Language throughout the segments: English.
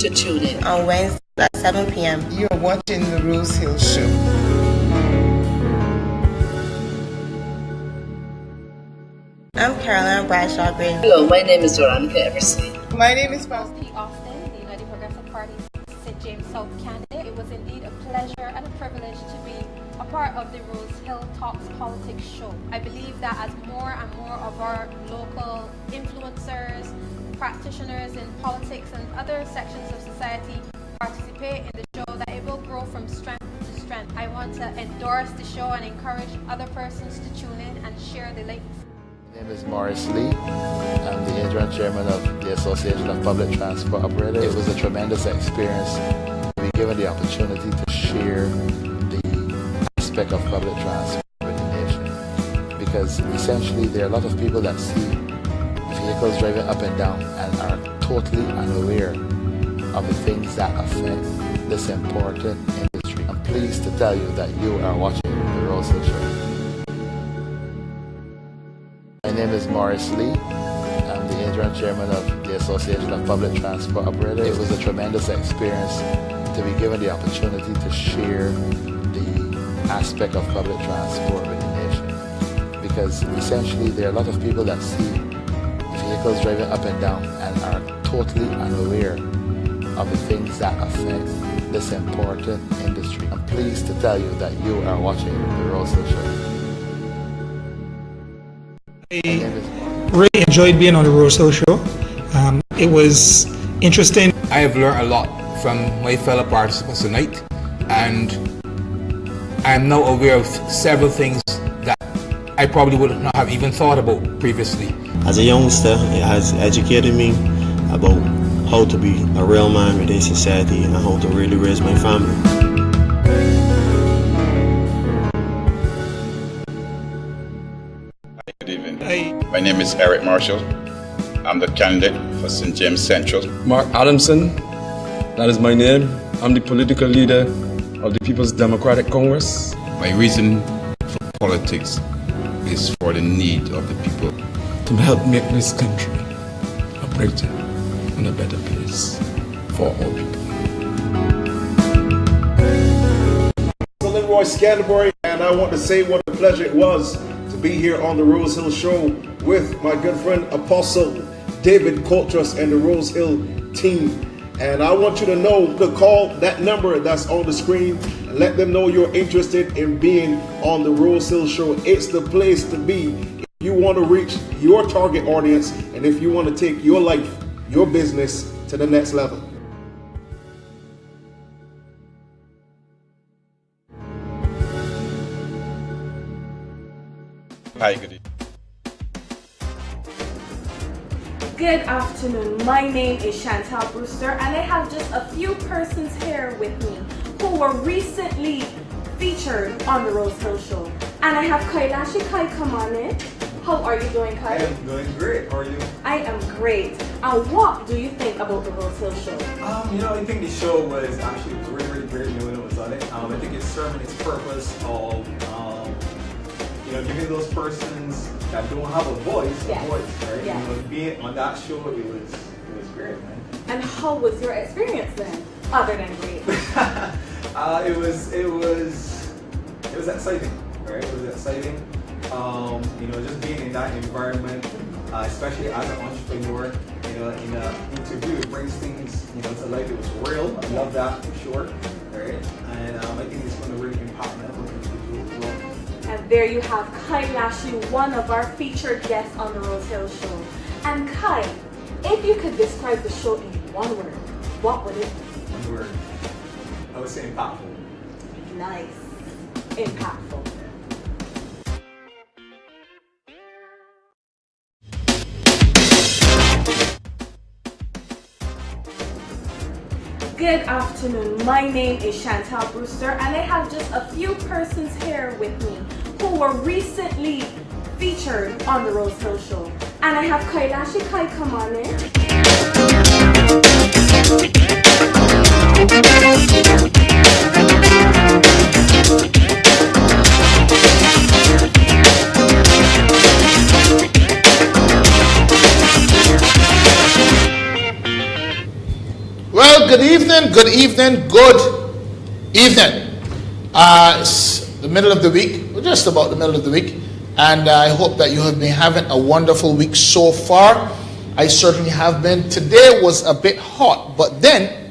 to tune in. On Wednesday at 7 p.m. You are watching the Rosehill Show. I'm Caroline Bradshaw Green. Hello, my name is Veronica Eversley. My name is Paul P. Austin, the United Progressive Party's St. James South candidate. It was indeed a pleasure and a privilege to be a part of the Rosehill Talks Politics show. I believe that as more and more of our local influencers, practitioners in politics and other sections of society participate in the show, that it will grow from strength to strength. I want to endorse the show and encourage other persons to tune in and share the links. My name is Maurice Lee. I'm the interim chairman of the Association of Public Transport Operators. It was a tremendous experience to be given the opportunity to share the aspect of public transport with the nation. Because essentially there are a lot of people that see vehicles driving up and down and are totally unaware of the things that affect this important industry. I'm pleased to tell you that you are watching the Rosehill Show. My name is Maurice Lee. I'm the interim chairman of the Association of Public Transport Operators. It was a tremendous experience to be given the opportunity to share the aspect of public transport with the nation. Because essentially there are a lot of people that see vehicles driving up and down and are totally unaware of the things that affect this important industry. I'm pleased to tell you that you are watching the Rosehill Show. I really enjoyed being on the Rosehill Show. It was interesting. I have learned a lot from my fellow participants tonight, and I am now aware of several things that I probably would not have even thought about previously. As a youngster, it has educated me about how to be a real man within society and how to really raise my family. Good evening. My name is Eric Marshall. I'm the candidate for St. James Central. Mark Adamson, that is my name. I'm the political leader of the People's Democratic Congress. My reason for politics is for the need of the people. To help make this country a brighter and a better place for all people. Leroy Scanterbury, and I want to say what a pleasure it was to be here on the Rosehill Show with my good friend Apostle David Coulthrust and the Rosehill team. And I want you to know to call that number that's on the screen and let them know you're interested in being on the Rosehill Show. It's the place to be if you want to reach your target audience and if you want to take your life, your business to the next level. Hi, good evening. Good afternoon. My name is Chantal Brewster, and I have just a few persons here with me who were recently featured on the Rosehill Show. And I have Kailashi. Kai, come on in. How are you doing, Kai? I am doing great. How are you? I am great. And what do you think about the Rosehill Show? I think the show was actually really great when it was on it. I think it's serving its purpose of giving those persons that don't have a voice, a voice, right? Yeah. Being on that show, it was great, man. And how was your experience then, other than great? It was exciting, right? It was exciting. Just being in that environment, especially as an entrepreneur, in an interview, it brings things, to life. It was real. I love that for sure, right? And I think it's going to really impact network individuals as well. And there you have Kai Lashley, one of our featured guests on the Rosehill Show. And Kai, if you could describe the show in one word, what would it be? One word. I would say impactful. Nice. Impactful. Good afternoon. My name is Chantal Brewster, and I have just a few persons here with me who were recently featured on the Rosehill Show. And I have Kailashi. Kai, come on in. Well, good evening, good evening, good evening. It's the middle of the week, we're just about the middle of the week, and I hope that you have been having a wonderful week so far. I certainly have been. Today was a bit hot, but then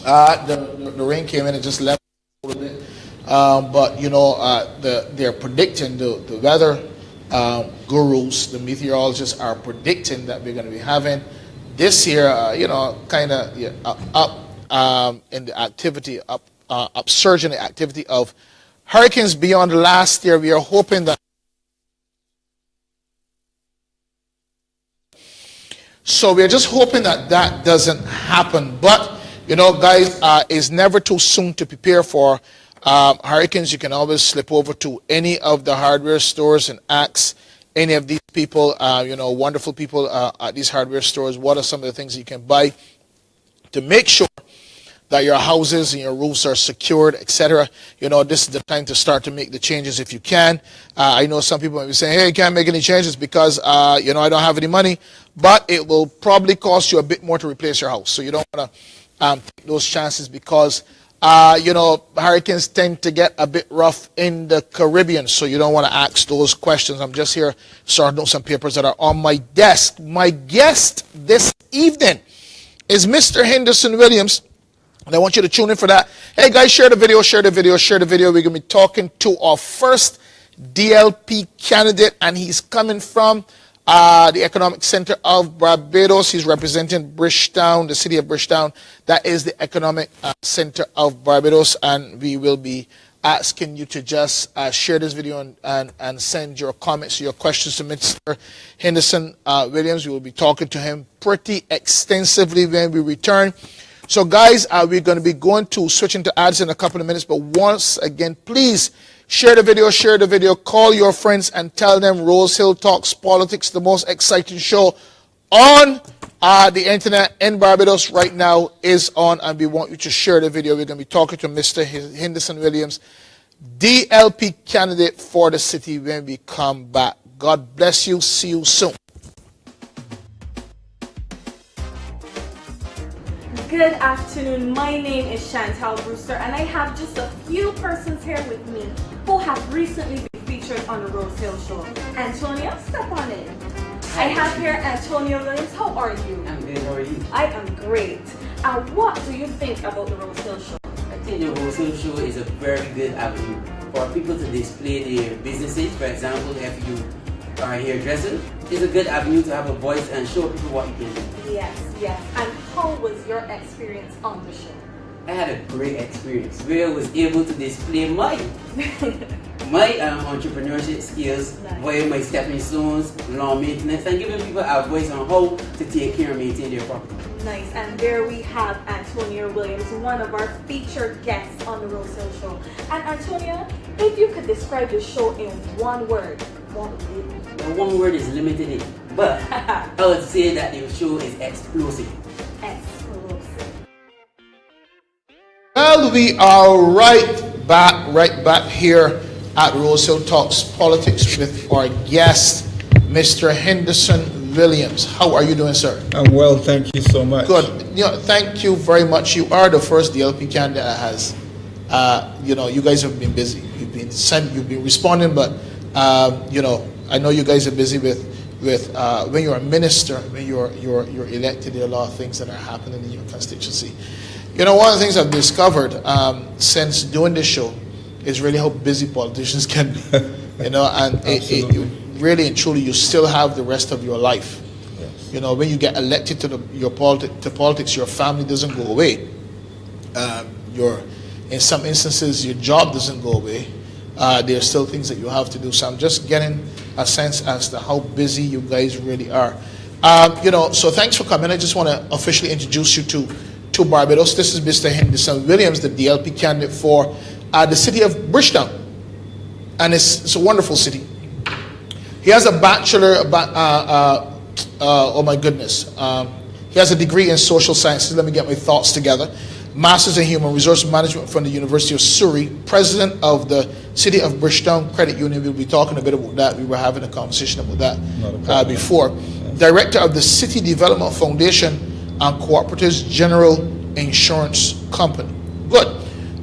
the rain came in and just left a little bit. But you know, they're predicting, the weather gurus, the meteorologists are predicting that we're going to be having this year, kind of up in the activity, upsurge in the activity of hurricanes beyond last year. We are hoping that. So we're just hoping that that doesn't happen. But, you know, guys, it's never too soon to prepare for hurricanes. You can always slip over to any of the hardware stores and ask any of these people, wonderful people at these hardware stores, what are some of the things you can buy to make sure that your houses and your roofs are secured, etc. You know, this is the time to start to make the changes if you can. I know some people might be saying, hey, you can't make any changes because, I don't have any money. But it will probably cost you a bit more to replace your house. So you don't want to take those chances because, hurricanes tend to get a bit rough in the Caribbean. So you don't want to ask those questions. I'm just here sorting out some papers that are on my desk. My guest this evening is Mr. Henderson Williams. And I want you to tune in for that. Hey guys, share the video, share the video, share the video. We're going to be talking to our first DLP candidate, and he's coming from the Economic Center of Barbados. He's representing Bridgetown, the city of Bridgetown. That is the Economic Center of Barbados, and we will be asking you to just share this video and send your comments, your questions to Mr. Henderson Williams. We will be talking to him pretty extensively when we return. So guys, we're going to be switching to ads in a couple of minutes, but once again, please share the video, call your friends and tell them Rosehill Talks Politics, the most exciting show on the internet in Barbados right now, is on, and we want you to share the video. We're going to be talking to Mr. Henderson Williams, DLP candidate for the city, when we come back. God bless you. See you soon. Good afternoon. My name is Chantal Brewster, and I have just a few persons here with me who have recently been featured on the Rosehill Show. Antonio, step on in. I have here Antonio Williams. How are you? I'm good. How are you? I am great. What do you think about the Rosehill Show? I think the Rosehill Show is a very good avenue for people to display their businesses. For example, if you are a hairdresser, it's a good avenue to have a voice and show people what you can do. Yes. And how was your experience on the show? I had a great experience where I was able to display my entrepreneurship skills via my stepping stones, lawn maintenance, and giving people a voice on how to take care and maintain their property. Nice. And there we have Antonia Williams, one of our featured guests on the Rosehill Show. And Antonia, if you could describe the show in one word, what would it be? One word is limited, but I would say that the show is explosive. Explosive. Well, we are right back here at Rosehill Talks Politics with our guest, Mr. Henderson Williams. How are you doing, sir? I'm well, thank you so much. Good. Thank you very much. You are the first DLP candidate that has, you guys have been busy. You've been responding, but I know you guys are busy with when you're a minister, when you're elected. There are a lot of things that are happening in your constituency. One of the things I've discovered since doing this show is really how busy politicians can be. And it really and truly, you still have the rest of your life. Yes. When you get elected to politics, your family doesn't go away. In some instances, your job doesn't go away. There are still things that you have to do. So I'm just getting a sense as to how busy you guys really are. So thanks for coming. I just want to officially introduce you to Barbados. This is Mr. Henderson Williams, the DLP candidate for the city of Bridgetown. And it's a wonderful city. He has a bachelor, oh my goodness. He has a degree in social sciences. Let me get my thoughts together. Masters in Human Resource Management from the University of Surrey, president of the City of Bridgetown Credit Union. We'll be talking a bit about that. We were having a conversation about that before. Director of the City Development Foundation and Cooperatives General insurance company. Good.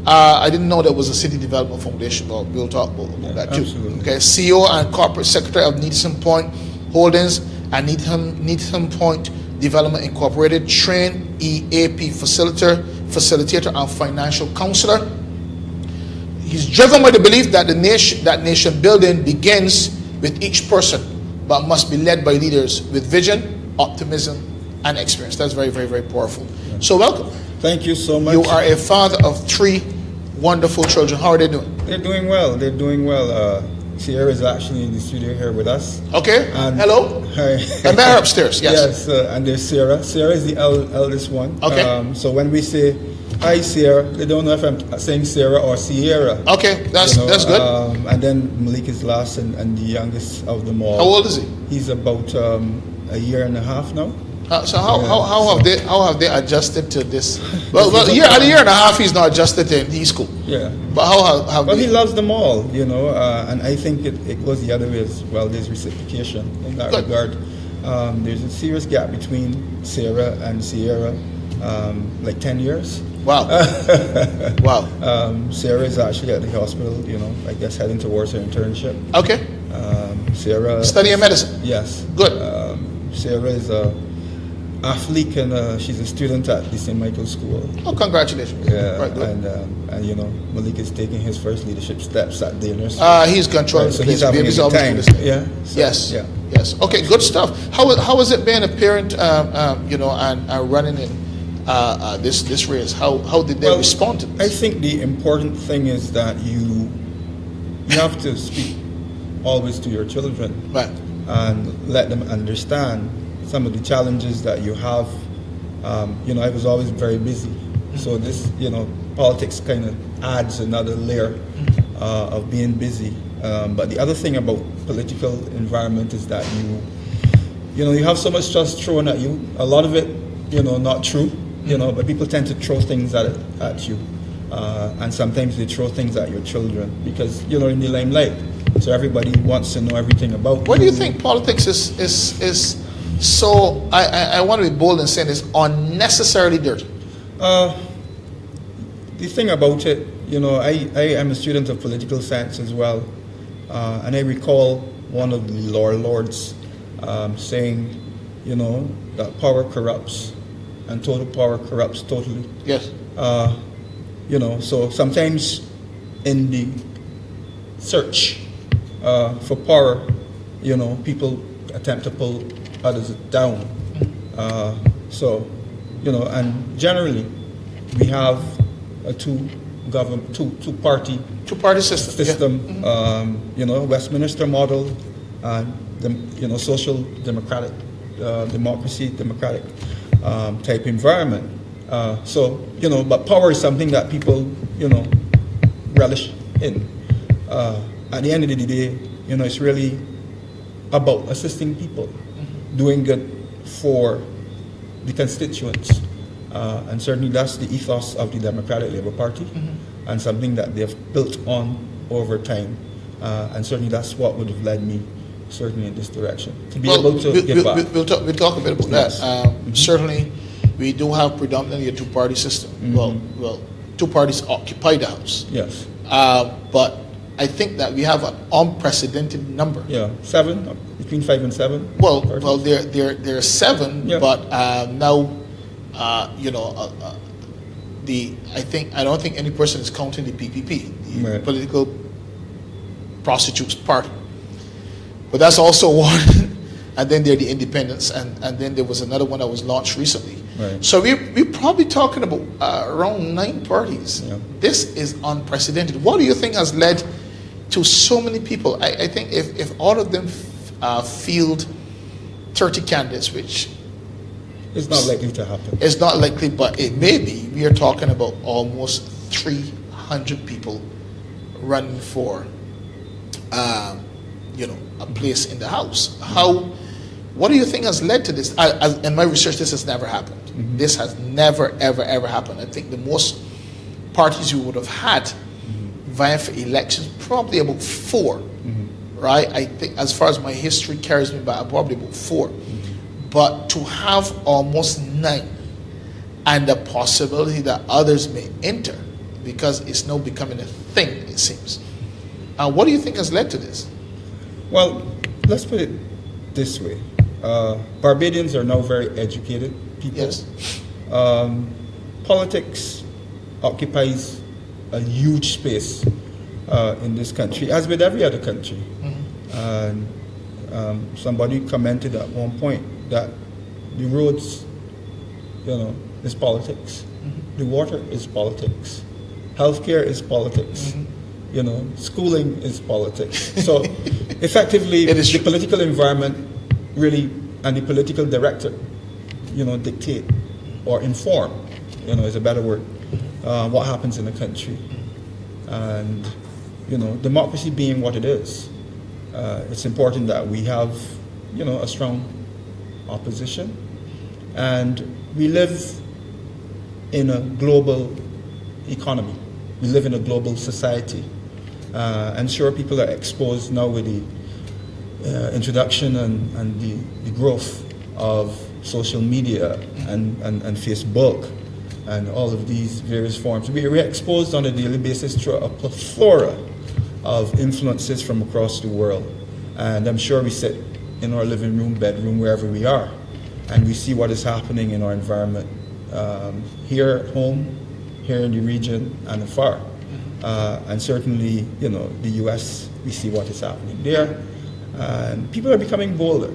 I didn't know there was a City Development Foundation, but we'll talk about that too. Absolutely. Okay, CEO and Corporate Secretary of Needham Point Holdings and Needham Point Development Incorporated, trained EAP facilitator and financial counselor. He's driven by the belief that nation building begins with each person, but must be led by leaders with vision, optimism, and experience. That's very, very, very powerful. Yeah. So welcome. Thank you so much. You are a father of 3 wonderful children. How are they doing? They're doing well. They're doing well. Sierra is actually in the studio here with us. Okay. And hello. Hi. I met her upstairs. Yes. Yes. And there's Sierra. Sierra is the eldest one. Okay. So when we say hi, Sierra, they don't know if I'm saying Sierra or Sierra. Okay. That's good. And then Malik is last and the youngest of them all. How old is he? He's about a year and a half now. So how have they adjusted to this? Well, a year and a half he's not adjusted to his school. Yeah. But how have he loves them all, and I think it goes the other way as well. There's reciprocation in that regard. There's a serious gap between Sarah and Sierra, like 10 years. Wow. Wow. Sarah is actually at the hospital, I guess heading towards her internship. Okay. Sarah studying medicine. Yes. Good. Sarah is a athlete and she's a student at the St. Michael's School. Oh, congratulations! Yeah, right, good. And Malik is taking his first leadership steps at the university. He's controlling. So he's having a good time. Yeah. So, yes. Yeah. Yes. Okay. Good stuff. How has it been a parent, and running in this race? How did they respond to this? I think the important thing is that you have to speak always to your children, right, and let them understand some of the challenges that you have. I was always very busy, so this, politics kind of adds another layer of being busy. But the other thing about political environment is that you have so much trust thrown at you. A lot of it, not true, but people tend to throw things at you, and sometimes they throw things at your children because in the limelight. So everybody wants to know everything about you. What do you think politics is so, I want to be bold in saying it's unnecessarily dirty? The thing about it, I am a student of political science as well, and I recall one of the lords saying, that power corrupts, and total power corrupts totally. Yes. So sometimes in the search for power, people attempt to pull others down. And generally, we have a two-party system. Mm-hmm. Westminster model, and the social democratic, democratic type environment. But power is something that people, relish in. At the end of the day, it's really about assisting people, doing good for the constituents. And certainly that's the ethos of the Democratic Labour Party, and something that they've built on over time. And certainly that's what would have led me certainly in this direction, to be able to give back. We'll talk a bit about that. Certainly, we do have predominantly a two-party system. Well, two parties occupy the House. Yes. But I think that we have an unprecedented number. Yeah, 7, between 5 and 7. Well, there are 7, yeah. But now, I don't think any person is counting the PPP, the Political Prostitutes Party. But that's also one. And then there are the independents, and then there was another one that was launched recently. Right. So we're probably talking about around 9 parties. Yeah. This is unprecedented. What do you think has led to so many people? I think if all of them field 30 candidates, which it's not likely to happen. It's not likely, but it may be. We are talking about almost 300 people running for, a place in the House. What do you think has led to this? In my research, this has never happened. Mm-hmm. This has never, ever, ever happened. I think the most parties we would have had vying for elections, probably about 4, right? I think as far as my history carries me back, probably about 4. But to have almost 9 and the possibility that others may enter, because it's now becoming a thing, it seems. What do you think has led to this? Well, let's put it this way. Barbadians are now very educated people. Yes. Politics occupies a huge space in this country, as with every other country. And somebody commented at one point that the roads, is politics. The water is politics. Healthcare is politics. Schooling is politics. So effectively, the political environment really, and the political director, dictate or inform, is a better word, what happens in the country. And, democracy being what it is, it's important that we have, a strong opposition. And we live in a global economy. We live in a global society. And sure, people are exposed now with the introduction and the growth of social media and Facebook and all of these various forms. We're exposed on a daily basis to a plethora of influences from across the world. And I'm sure we sit in our living room, bedroom, wherever we are, and we see what is happening in our environment here at home, here in the region, and afar. And certainly, the US, we see what is happening there. And people are becoming bolder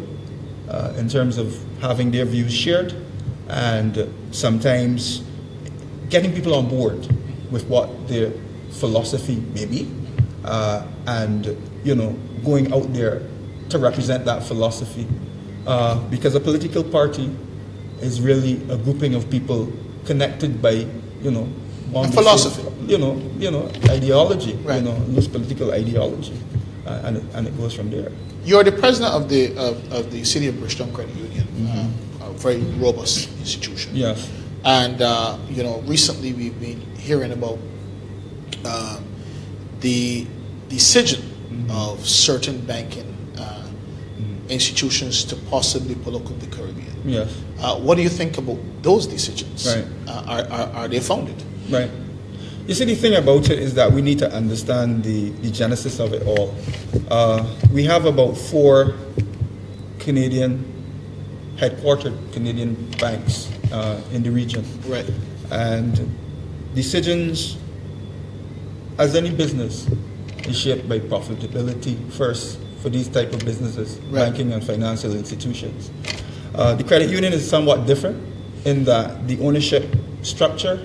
in terms of having their views shared and sometimes getting people on board with what their philosophy may be and, going out there to represent that philosophy. Because a political party is really a grouping of people connected by, one philosophy. Ideology, right. Loose political ideology, and it goes from there. You're the president of the City of Bridgetown Credit Union, a very robust institution. Yes. And recently we've been hearing about the decision of certain banking institutions to possibly pull out of the Caribbean. Yes. What do you think about those decisions? Right. Are they founded? Right. You see, the thing about it is that we need to understand the genesis of it all. We have about 4 headquartered Canadian banks in the region. Right. And decisions, as any business, is shaped by profitability first for these type of businesses, right. Banking and financial institutions. The credit union is somewhat different in that the ownership structure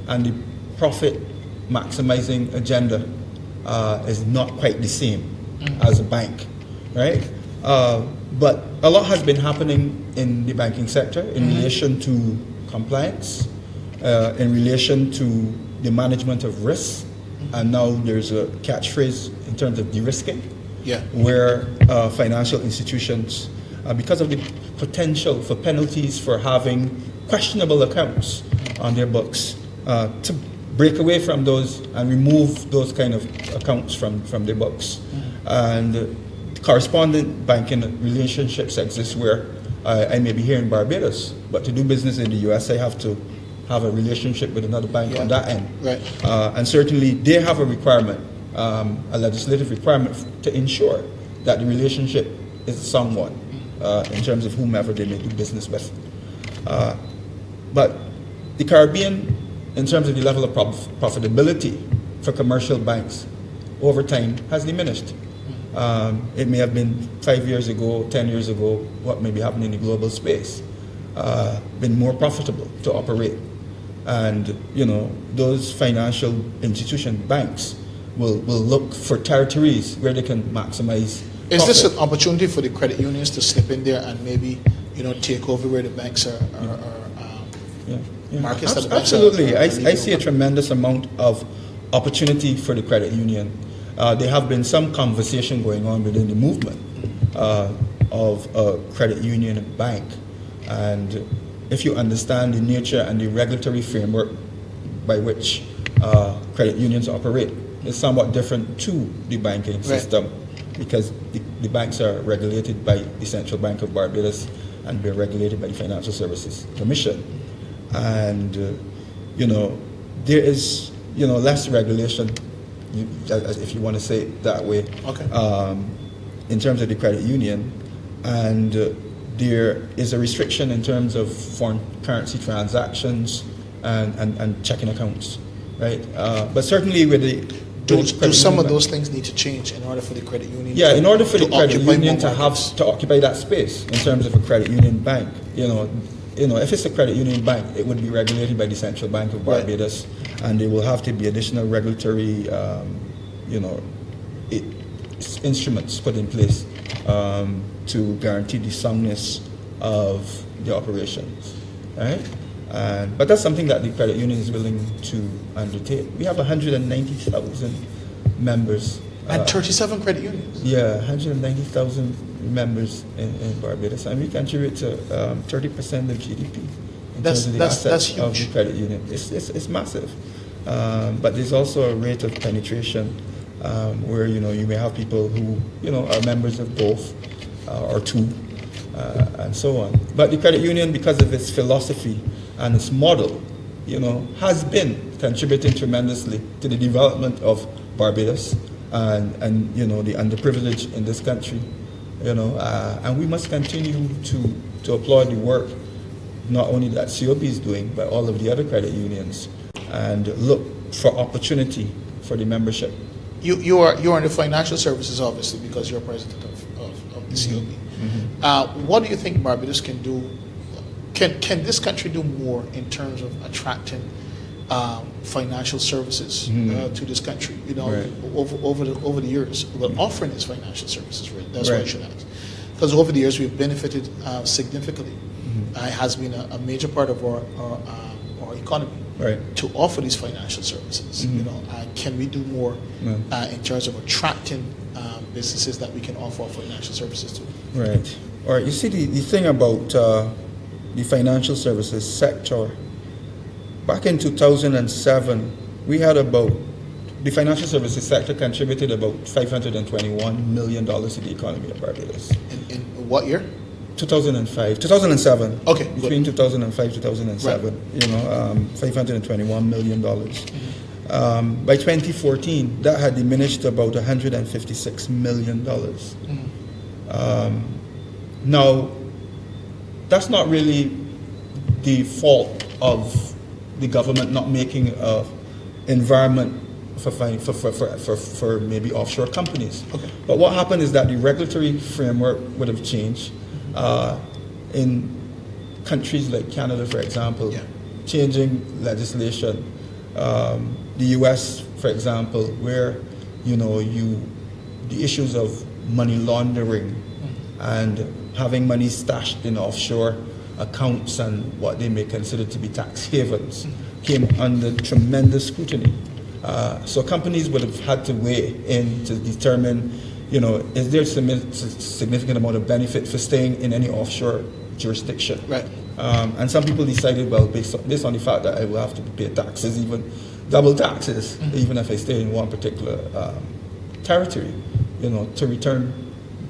and the profit maximizing agenda is not quite the same as a bank, right? But a lot has been happening in the banking sector in relation to compliance, in relation to the management of risk, and now there's a catchphrase in terms of de-risking, where financial institutions, because of the potential for penalties for having questionable accounts on their books, to break away from those and remove those kind of accounts from their books. And correspondent banking relationships exist where I may be here in Barbados, but to do business in the US, I have to have a relationship with another bank on that end. Right. And certainly they have a requirement, a legislative requirement to ensure that the relationship is a sound one in terms of whomever they may do business with. But the Caribbean, in terms of the level of profitability for commercial banks, over time has diminished. It may have been 5 years ago, 10 years ago, what may be happening in the global space, been more profitable to operate. And, those financial institution banks will look for territories where they can maximize profit. Is this an opportunity for the credit unions to slip in there and maybe, take over where the banks are markets that the banks Absolutely. are I see a tremendous amount of opportunity for the credit union. There have been some conversation going on within the movement of a credit union and bank. And if you understand the nature and the regulatory framework by which credit unions operate, it's somewhat different to the banking system, because the banks are regulated by the Central Bank of Barbados and they're regulated by the Financial Services Commission. and there is less regulation, if you want to say it that way, in terms of the credit union, and there is a restriction in terms of foreign currency transactions and checking accounts, right? But certainly with the do some of those things need to change in order for the credit union? Yeah, in order for the credit union to occupy that space in terms of a credit union bank, if it's a credit union bank, it would be regulated by the Central Bank of Barbados, and there will have to be additional regulatory, instruments put in place to guarantee the soundness of the operations, right? But that's something that the credit union is willing to undertake. We have 190,000 members. And 37 credit unions? Yeah, 190,000 members in Barbados. And we contribute to 30% of GDP in terms of the assets of the credit union. It's massive. But there's also a rate of penetration where, you may have people who, are members of both or two and so on. But the credit union, because of its philosophy and its model, has been contributing tremendously to the development of Barbados and the underprivileged in this country, and we must continue to applaud the work not only that COB is doing, but all of the other credit unions, and look for opportunity for the membership. You are in the financial services, obviously, because you're president of the COB. Mm-hmm. What do you think Barbados can do? Can this country do more in terms of attracting financial services to this country? Over the years, but offering its financial services. Really, that's what I should ask. Because over the years, we've benefited significantly. It has been a major part of our economy to offer these financial services. Can we do more in terms of attracting businesses that we can offer financial services to? Right. All right. You see, the thing about the financial services sector, back in 2007, we had the financial services sector contributed about $521 million to the economy of Barbados. In what year? 2007. Okay. Between 2005 and 2007, $521 million. By 2014, that had diminished to about $156 million. Now, that's not really the fault of the government not making an environment for maybe offshore companies. Okay. But what happened is that the regulatory framework would have changed in countries like Canada, for example, changing legislation. The US, for example, where the issues of money laundering and having money stashed in offshore accounts and what they may consider to be tax havens came under tremendous scrutiny. So companies would have had to weigh in to determine, is there a significant amount of benefit for staying in any offshore jurisdiction? Right. And some people decided, well, based on the fact that I will have to pay taxes, even double taxes, even if I stay in one particular territory, to return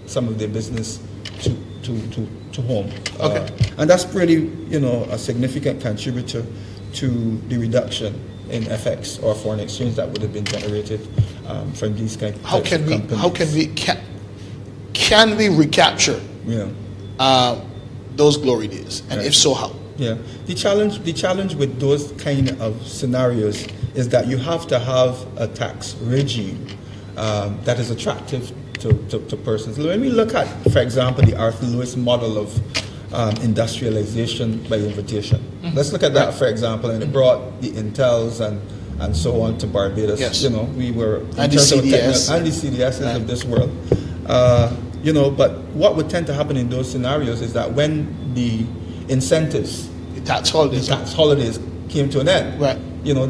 some of their business to home. And that's pretty, a significant contributor to the reduction in FX or foreign exchange that would have been generated from these kinds of companies. Can we recapture those glory days, and if so, how? Yeah, the challenge with those kind of scenarios is that you have to have a tax regime that is attractive to persons. When we look at, for example, the Arthur Lewis model of industrialization by invitation, let's look at that, for example, and it brought the Intels and so on to Barbados. Yes. We were and the CDS and the CDSs of this world. But what would tend to happen in those scenarios is that when the incentives, the tax holidays came to an end,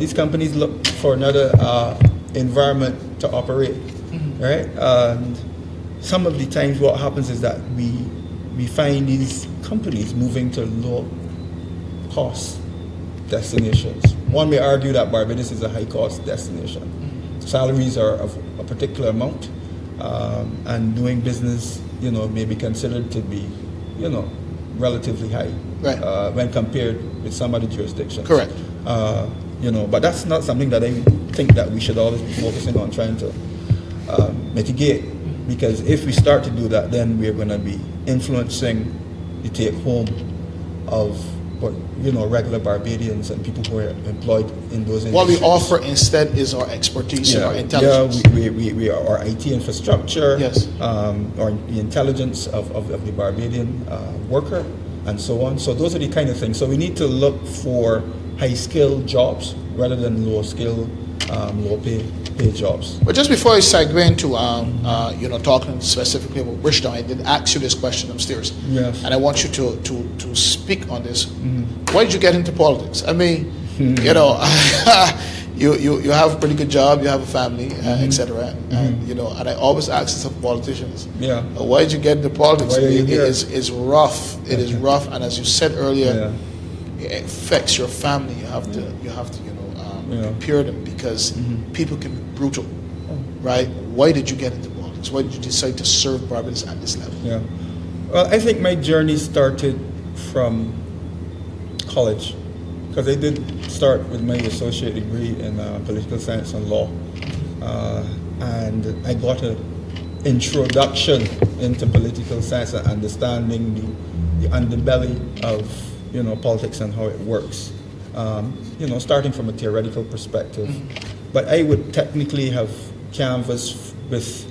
these companies look for another environment to operate, right? Some of the times what happens is that we find these companies moving to low cost destinations. One may argue that Barbados is a high cost destination. Salaries are of a particular amount, and doing business, may be considered to be, relatively high, when compared with some other jurisdictions. Correct. But that's not something that I think that we should always be focusing on trying to mitigate, because if we start to do that, then we're going to be influencing the take home of regular Barbadians and people who are employed in those industries. What we offer instead is our expertise and our intelligence. Yeah, we are our IT infrastructure, yes, or the intelligence of the Barbadian worker, and so on. So those are the kind of things. So we need to look for high-skilled jobs rather than low-skilled, low-pay jobs. But just before I segue into talking specifically about Bridgetown, I did ask you this question upstairs. Yes. And I want you to speak on this. Why did you get into politics? I mean, you have a pretty good job, you have a family, etc. And and I always ask this of politicians. Yeah. Why did you get into politics? Why are you here? It's rough. It is rough, and as you said earlier, it affects your family. You have to prepare them, because people can be brutal, right? Why did you get into politics? Why did you decide to serve Barbados at this level? Yeah. Well, I think my journey started from college, because I did start with my associate degree in political science and law, and I got an introduction into political science and understanding the underbelly of politics and how it works. Starting from a theoretical perspective. But I would technically have canvassed with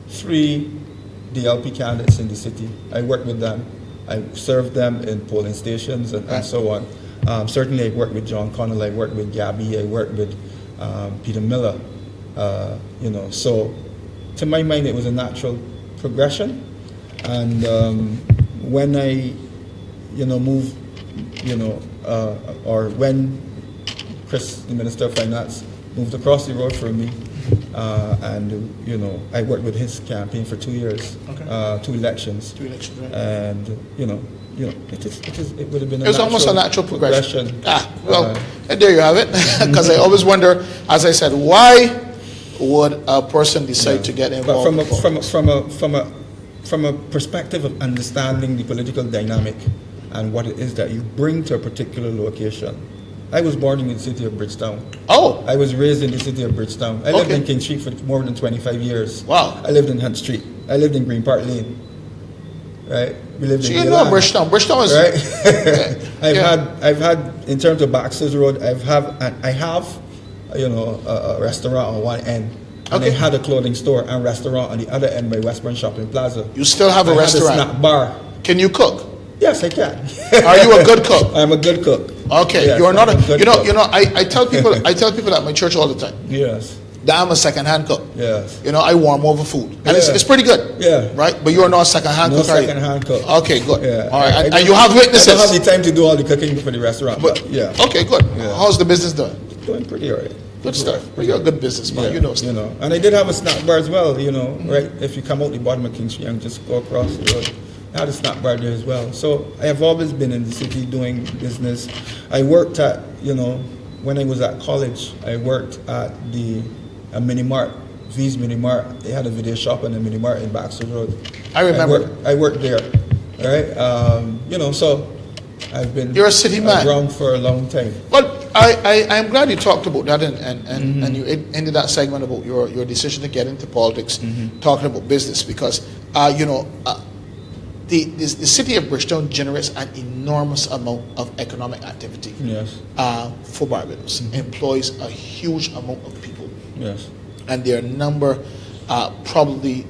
3 DLP candidates in the city. I worked with them. I served them in polling stations and so on. Certainly I worked with John Connell, I worked with Gabby, I worked with Peter Miller. So to my mind it was a natural progression. And when I moved, or when Chris, the Minister of Finance, moved across the road from me, and I worked with his campaign for 2 years, 2 elections. 2 elections, right? And it would have been. It was almost a natural progression. There you have it. Because I always wonder, as I said, why would a person decide to get involved? But from a perspective of understanding the political dynamic and what it is that you bring to a particular location. I was born in the city of Bridgetown. Oh! I was raised in the city of Bridgetown. I lived in King Street for more than 25 years. Wow. I lived in Hunt Street. I lived in Green Park Lane. Right? We lived in Bridgetown. Bridgetown is... Right? I've had, in terms of Baxter's Road, I have a restaurant on one end. And I had a clothing store and restaurant on the other end by Westbourne Shopping Plaza. You still have a restaurant? I had a snack bar. Can you cook? Yes, I can. Are you a good cook? I'm a good cook. Okay, yes, you are not a good cook. I tell people at my church all the time. Yes. That I'm a second-hand cook. Yes. I warm over food. And it's pretty good. Yeah. Right? But you are not a second-hand cook, are you? Second-hand cook. Okay, good. Yeah. All right. And you have witnesses. I don't have the time to do all the cooking for the restaurant. But yeah. Okay, good. Yeah. How's the business doing? Doing pretty all right. Good stuff. Well, you're a good businessman. Yeah. And I did have a snack bar as well, right? If you come out the bottom of King Street and just go across the road. I had a snack bar there as well. So I have always been in the city doing business. I worked at, when I was at college, I worked at a mini mart, V's Mini Mart. They had a video shop and a mini mart in Baxter Road. I remember. I worked there, all right? So I've been You're a city man. around for a long time. Well, I'm glad you talked about that and you ended that segment about your decision to get into politics, talking about business, because, the city of Bridgetown generates an enormous amount of economic activity for Barbados. Employs a huge amount of people. Yes. And their number probably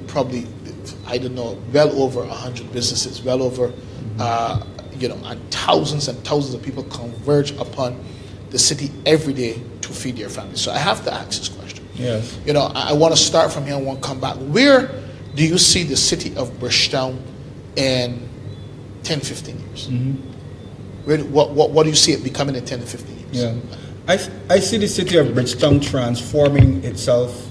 I don't know, well over 100 businesses, well over and thousands of people converge upon the city every day to feed their families. So I have to ask this question. Yes. I want to start from here and want to come back. Where do you see the city of Bridgetown in 10, 15 years? What do you see it becoming in 10 to 15 years? Yeah, I see the city of Bridgetown transforming itself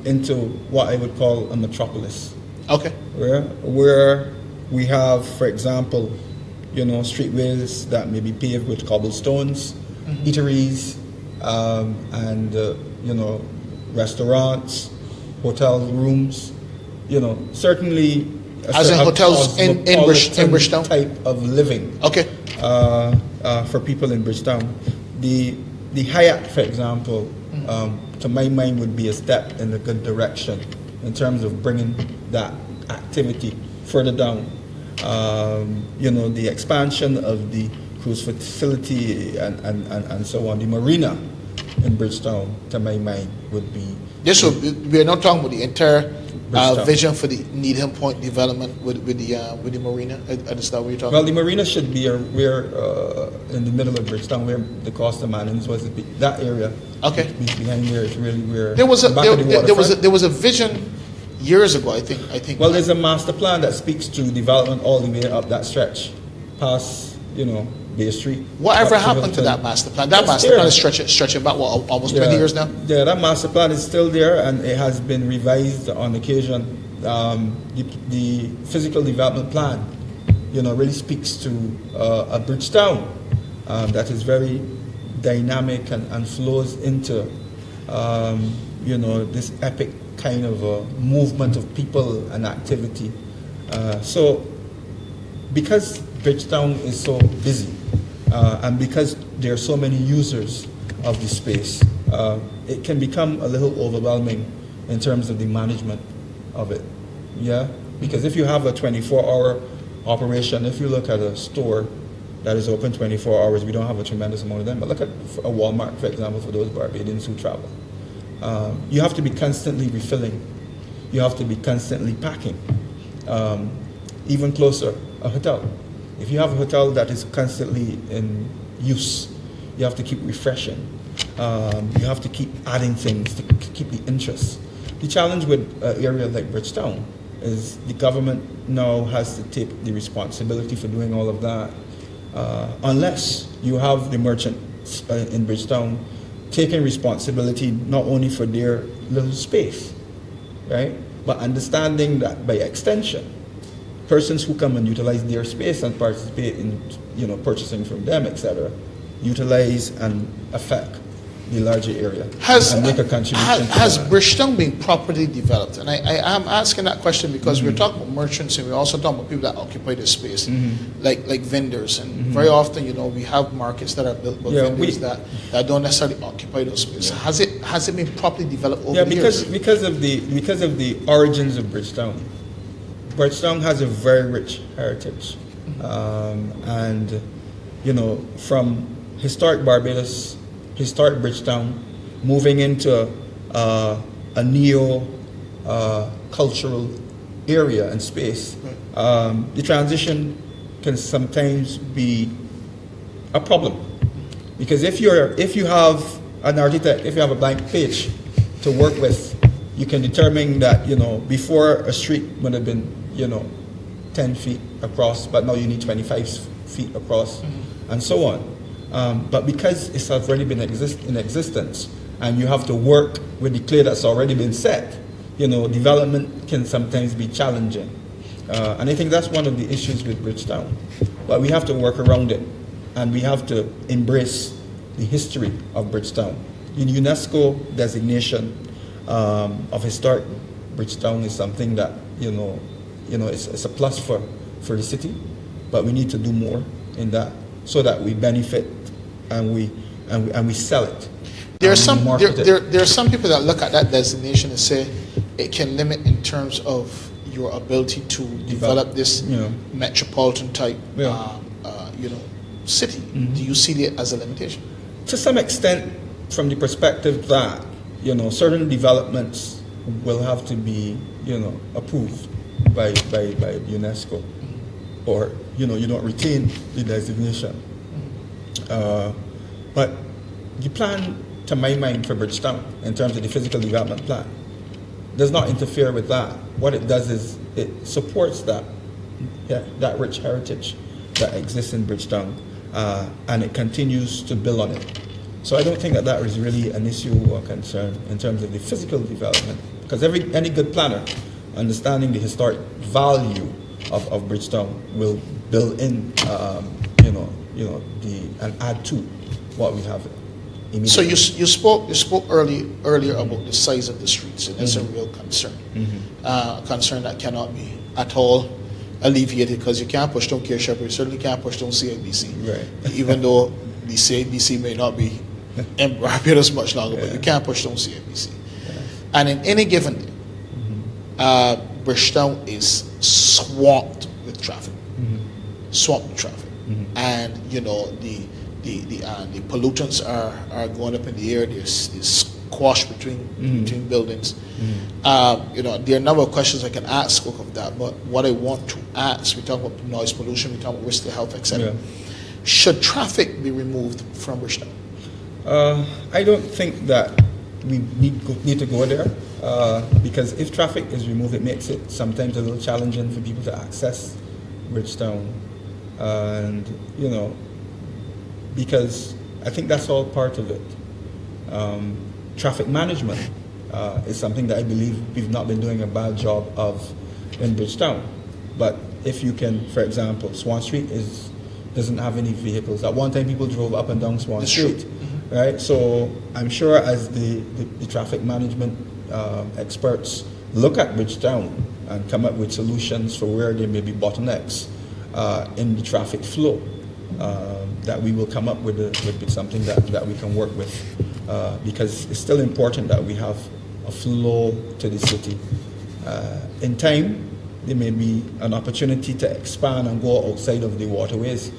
into what I would call a metropolis. Okay. Where we have, for example, streetways that may be paved with cobblestones, eateries, and restaurants, hotel rooms. Certainly. As in hotels in Bridgetown type of living. Okay. for people in Bridgetown. The Hyatt, for example, to my mind, would be a step in a good direction in terms of bringing that activity further down. The expansion of the cruise facility and so on. The marina in Bridgetown, to my mind, would be. We're not talking about the entire vision for the Needham Point development with the marina. Is that what you're talking? Well, the marina should be where in the middle of Bridgetown, where the Costa Mannings was. That area. Okay. Behind there is really where. There was a vision years ago. I think. Well, there's a master plan that speaks to development all the way up that stretch, past Bay Street. Whatever happened to that master plan? That master plan is stretching back almost 20 years now. Yeah, that master plan is still there, and it has been revised on occasion. The physical development plan, really speaks to a Bridgetown that is very dynamic and flows into, this epic kind of a movement of people and activity. So, because Bridgetown is so busy, and because there are so many users of the space, it can become a little overwhelming in terms of the management of it. Yeah, because if you have a 24-hour operation, if you look at a store that is open 24 hours, we don't have a tremendous amount of them. But look at a Walmart, for example, for those Barbadians who travel. You have to be constantly refilling. You have to be constantly packing. Even closer, a hotel. If you have a hotel that is constantly in use, you have to keep refreshing. You have to keep adding things to keep the interest. The challenge with an area like Bridgetown is the government now has to take the responsibility for doing all of that, unless you have the merchants in Bridgetown taking responsibility not only for their little space, right, but understanding that by extension, persons who come and utilize their space and participate in, purchasing from them, etc., utilize and affect the larger area and make a contribution. Has Bridgetown been properly developed? And I am asking that question because we're talking about merchants and we're also talking about people that occupy the space, like vendors. And very often, we have markets that are built by vendors that don't necessarily occupy those spaces. Has it been properly developed over the years? because of the origins of Bridgetown. Bridgetown has a very rich heritage, and from historic Barbados, historic Bridgetown, moving into a neo-cultural area and space, the transition can sometimes be a problem, because if you have an architect, if you have a blank page to work with, you can determine that before a street would have been 10 feet across, but now you need 25 feet across, and so on. But because it's already been in existence, and you have to work with the clay that's already been set, development can sometimes be challenging. And I think that's one of the issues with Bridgetown. But we have to work around it, and we have to embrace the history of Bridgetown. The UNESCO designation of historic Bridgetown is something that it's a plus for the city, but we need to do more in that so that we benefit and we sell it. There are some people that look at that designation and say it can limit in terms of your ability to develop this metropolitan type city. Do you see it as a limitation? To some extent, from the perspective that certain developments will have to be approved by UNESCO, or you don't retain the designation. But the plan, to my mind, for Bridgetown, in terms of the physical development plan, does not interfere with that. What it does is it supports that rich heritage that exists in Bridgetown, and it continues to build on it. So I don't think that is really an issue or concern in terms of the physical development, because any good planner, understanding the historic value of Bridgetown, will build in, and add to what we have. So you spoke earlier about the size of the streets, and that's a real concern, a concern that cannot be at all alleviated, because you can't push down Care Shepherd, you certainly can't push down CIBC. Right. Even though the CIBC may not be in Barbados much longer, but you can't push down CIBC. And in any given day, Bridgetown is swamped with traffic. Swamped with traffic. And you know, the pollutants are going up in the air. There's squash between buildings. You know, there are a number of questions I can ask of that, but what I want to ask, we talk about noise pollution, we talk about risk to health, etc. Should traffic be removed from Bridgetown? I don't think that we need to go there, because if traffic is removed, it makes it sometimes a little challenging for people to access Bridgetown. And, you know, because I think that's all part of it. Traffic management is something that I believe we've not been doing a bad job of in Bridgetown. But if you can, for example, Swan Street doesn't have any vehicles. At one time, people drove up and down Swan Street, right? So I'm sure as the traffic management experts look at Bridgetown and come up with solutions for where there may be bottlenecks in the traffic flow, that we will come up with something that we can work with, because it's still important that we have a flow to the city. In time, there may be an opportunity to expand and go outside of the waterways.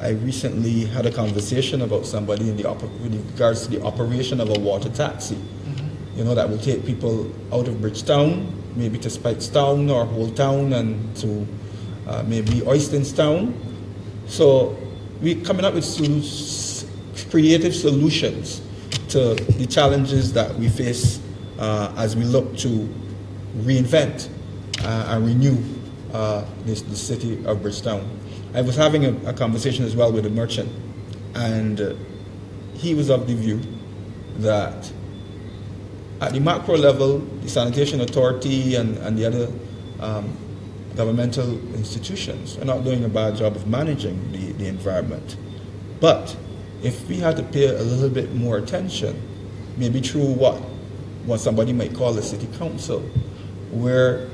I recently had a conversation about somebody with regards to the operation of a water taxi. You know, that will take people out of Bridgetown, maybe to Spikestown or Whole Town, and to maybe Oysterstown. So we're coming up with creative solutions to the challenges that we face as we look to reinvent and renew the city of Bridgetown. I was having a conversation as well with a merchant, and he was of the view that at the macro level, the Sanitation Authority and the other governmental institutions are not doing a bad job of managing the environment. But if we had to pay a little bit more attention, maybe through what somebody might call a city council, where,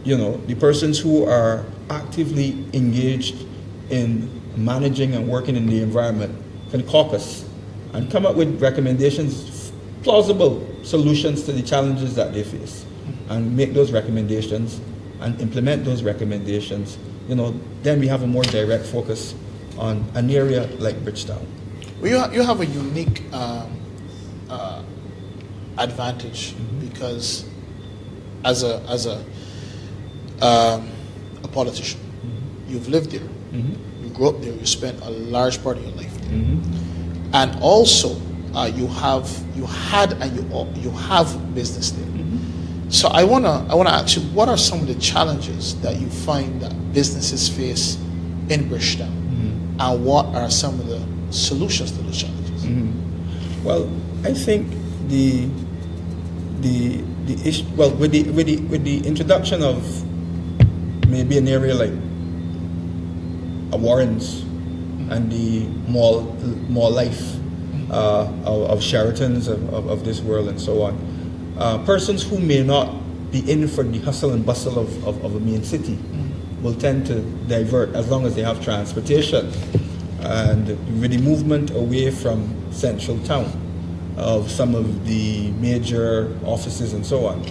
you know, the persons who are actively engaged in managing and working in the environment can caucus and come up with recommendations, plausible solutions to the challenges that they face, and make those recommendations and implement those recommendations. You know, then we have a more direct focus on an area like Bridgetown. Well, you have a unique advantage, because as a politician, you've lived there, you grew up there, you spent a large part of your life there, and also you have business there. So I wanna ask you, what are some of the challenges that you find that businesses face in Bridgetown, and what are some of the solutions to those challenges? Well, I think the issue, well, with the introduction of maybe an area like a Warren's and the mall life of Sheraton's of this world and so on, persons who may not be in for the hustle and bustle of a main city will tend to divert, as long as they have transportation. And with the movement away from central town of some of the major offices and so on,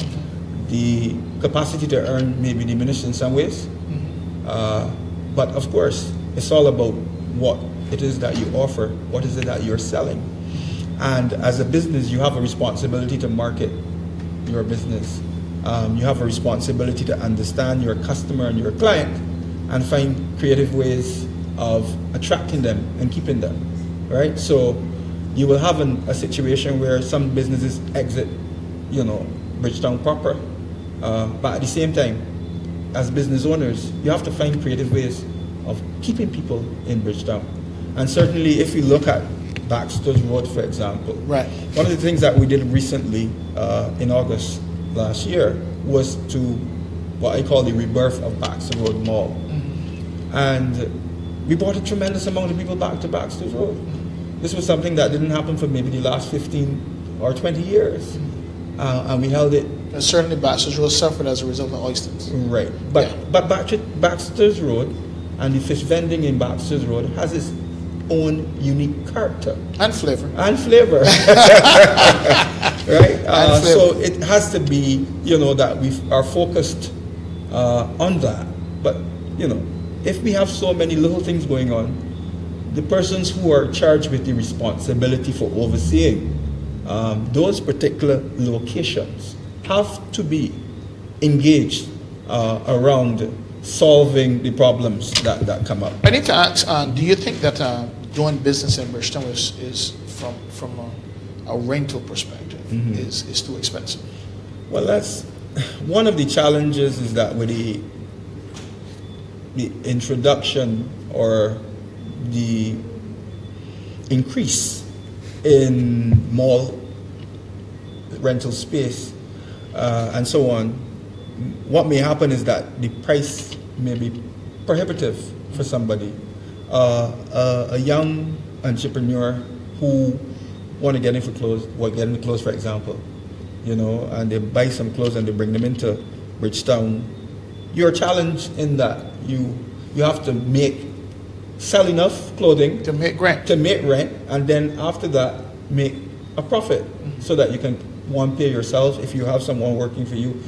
the capacity to earn may be diminished in some ways. But of course, it's all about what it is that you offer, what is it that you're selling. And as a business, you have a responsibility to market your business. You have a responsibility to understand your customer and your client and find creative ways of attracting them and keeping them, right? So you will have a situation where some businesses exit, you know, Bridgetown proper. But at the same time, as business owners, you have to find creative ways of keeping people in Bridgetown. And certainly if we look at Baxter's Road, for example, right. One of the things that we did recently in August last year was to what I call the rebirth of Baxter Road Mall. And we brought a tremendous amount of people back to Baxter's Road. This was something that didn't happen for maybe the last 15 or 20 years. and we held it. And certainly Baxter's Road suffered as a result of oysters. Right, but Baxter's Road and the fish vending in Baxter's Road has its own unique character and flavor. Right, so it has to be, that we are focused on that. But if we have so many little things going on, the persons who are charged with the responsibility for overseeing those particular locations have to be engaged around solving the problems that come up. I need to ask, do you think that doing business in Bridgetown is from a rental perspective is too expensive? Well, that's one of the challenges, is that with the introduction or the increase in mall rental space and so on, what may happen is that the price may be prohibitive for somebody. A young entrepreneur who want to get into clothes, for example, and they buy some clothes and they bring them into Bridgetown. You're challenged in that you have to sell enough clothing to make rent, and then after that make a profit, so that you can pay yourself. If you have someone working for you,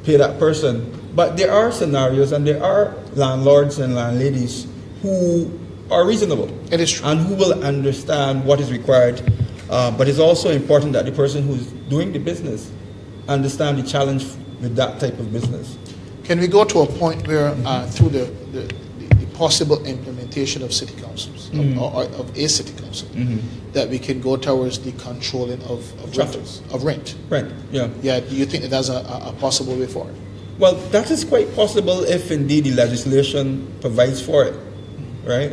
pay that person. But there are scenarios, and there are landlords and landladies who are reasonable. It is true. And who will understand what is required. But it's also important that the person who's doing the business understand the challenge with that type of business. Can we go to a point where through the possible implementation of city councils, of a city council, that we can go towards the controlling of rentals, of rent? Rent, yeah. Yeah, do you think that that's a possible way forward? Well, that is quite possible if indeed the legislation provides for it, right?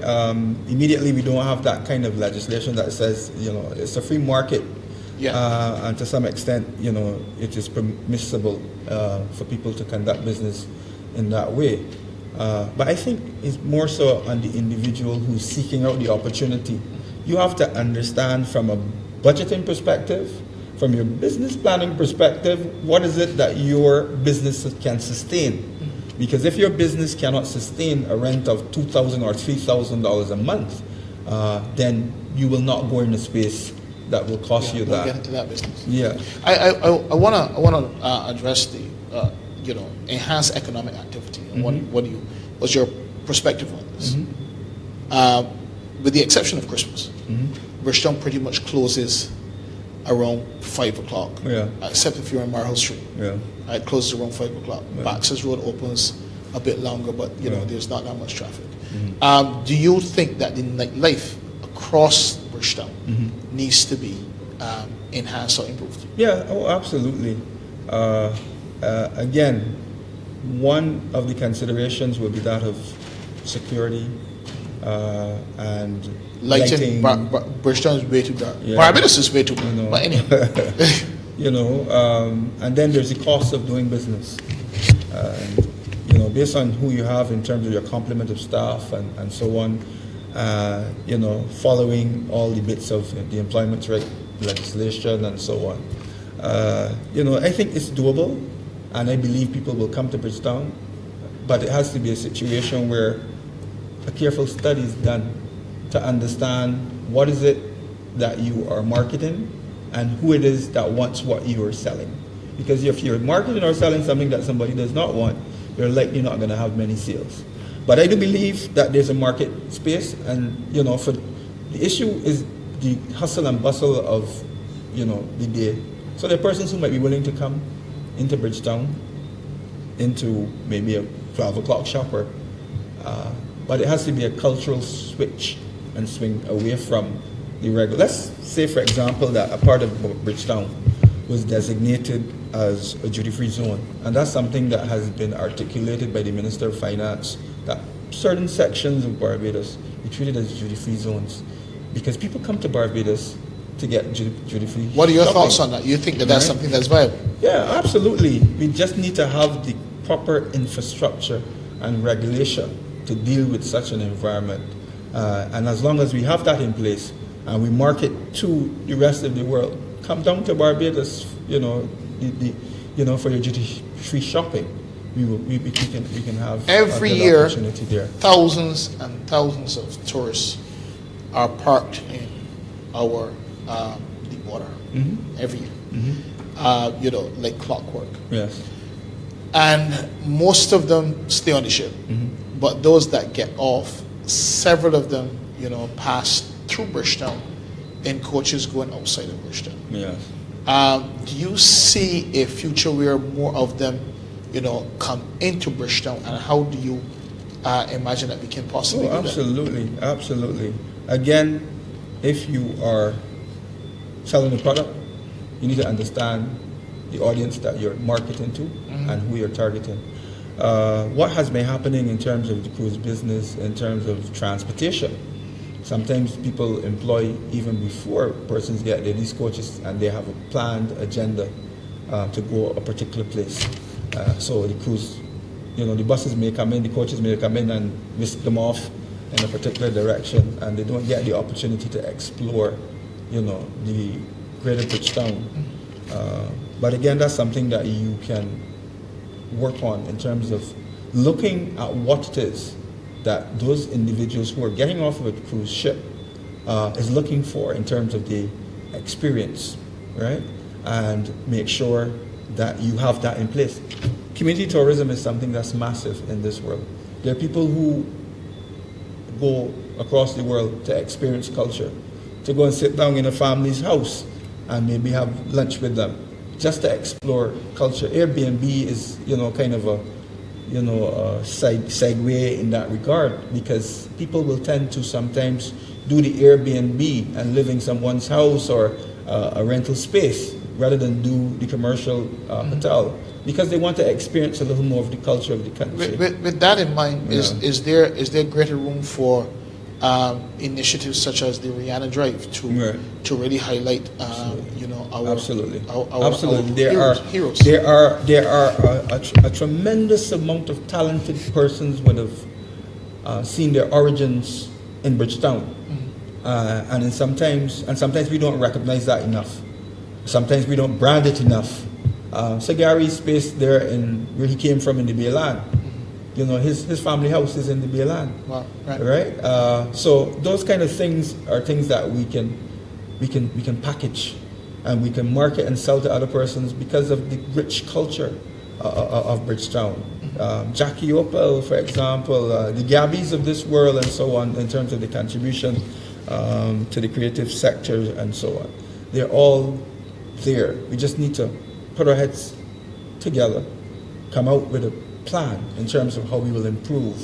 Immediately we don't have that kind of legislation that says, it's a free market. Yeah. And to some extent, it is permissible for people to conduct business in that way. But I think it's more so on the individual who's seeking out the opportunity. You have to understand from a budgeting perspective, from your business planning perspective, what is it that your business can sustain? Because if your business cannot sustain a rent of $2,000 or $3,000 a month, then you will not go in a space that will cost you that. Get into that business. Yeah. I wanna address the enhanced economic activity. And what's your perspective on this? With the exception of Christmas, Bridgetown pretty much closes around 5 o'clock. Yeah. Except if you're on Rosehill Street. Yeah. It closes around 5 o'clock. Yeah. Baxter's Road opens a bit longer, but there's not that much traffic. Do you think that the nightlife across Bridgetown needs to be enhanced or improved? Yeah, absolutely. Again, one of the considerations will be that of security and lighting. Bridgetown is way too dark. Yeah. Barbados is way too dark. But anyway. And then there's the cost of doing business. Based on who you have in terms of your complement of staff and so on, following all the bits of the employment legislation and so on. I think it's doable, and I believe people will come to Bridgetown, but it has to be a situation where a careful study is done to understand what is it that you are marketing and who it is that wants what you are selling. Because if you're marketing or selling something that somebody does not want, you're likely not going to have many sales. But I do believe that there's a market space, and for the issue is the hustle and bustle of the day. So there are persons who might be willing to come into Bridgetown, into maybe a 12 o'clock shopper, but it has to be a cultural switch and swing away from the regular. Let's say, for example, that a part of Bridgetown was designated as a duty-free zone, and that's something that has been articulated by the Minister of Finance, that certain sections of Barbados be treated as duty-free zones, because people come to Barbados to get duty-free. What are your thoughts on that? You think that that's something that's viable? Yeah, absolutely. We just need to have the proper infrastructure and regulation to deal with such an environment. And as long as we have that in place and we market to the rest of the world, come down to Barbados, for your duty-free shopping. We can have every a good year opportunity there. Thousands and thousands of tourists are parked in our deep water every year. Like clockwork. Yes. And most of them stay on the ship. But those that get off, several of them, pass through Bridgetown in coaches going outside of Bridgetown. Yes. Do you see a future where more of them, come into Bridgetown, and how do you imagine that we can possibly do that? Absolutely. Again, if you are selling a product, you need to understand the audience that you're marketing to and who you're targeting. What has been happening in terms of the cruise business, in terms of transportation, sometimes people employ even before persons get there, these coaches, and they have a planned agenda to go a particular place. So the cruise, the buses may come in, the coaches may come in and whisk them off in a particular direction, and they don't get the opportunity to explore, the greater Bridgetown. But again, that's something that you can work on in terms of looking at what it is that those individuals who are getting off of a cruise ship is looking for in terms of the experience, right? And make sure that you have that in place. Community tourism is something that's massive in this world. There are people who go across the world to experience culture, to go and sit down in a family's house and maybe have lunch with them, just to explore culture. Airbnb is, kind of a, segue in that regard, because people will tend to sometimes do the Airbnb and live in someone's house or a rental space rather than do the commercial hotel, because they want to experience a little more of the culture of the country. With that in mind, is there greater room for initiatives such as the Rihanna Drive to really highlight, our absolutely. Our heroes. There are a tremendous amount of talented persons would have seen their origins in Bridgetown, and sometimes we don't recognize that enough. Sometimes we don't brand it enough. So Gary's space there where he came from in the Bayland, his family house is in the Bayland. Wow, right? So those kind of things are things that we can package, and we can market and sell to other persons because of the rich culture of Bridgetown. Jackie Opel, for example, the Gabbies of this world, and so on, in terms of the contribution to the creative sector and so on. They're all there. We just need to put our heads together, come out with a plan in terms of how we will improve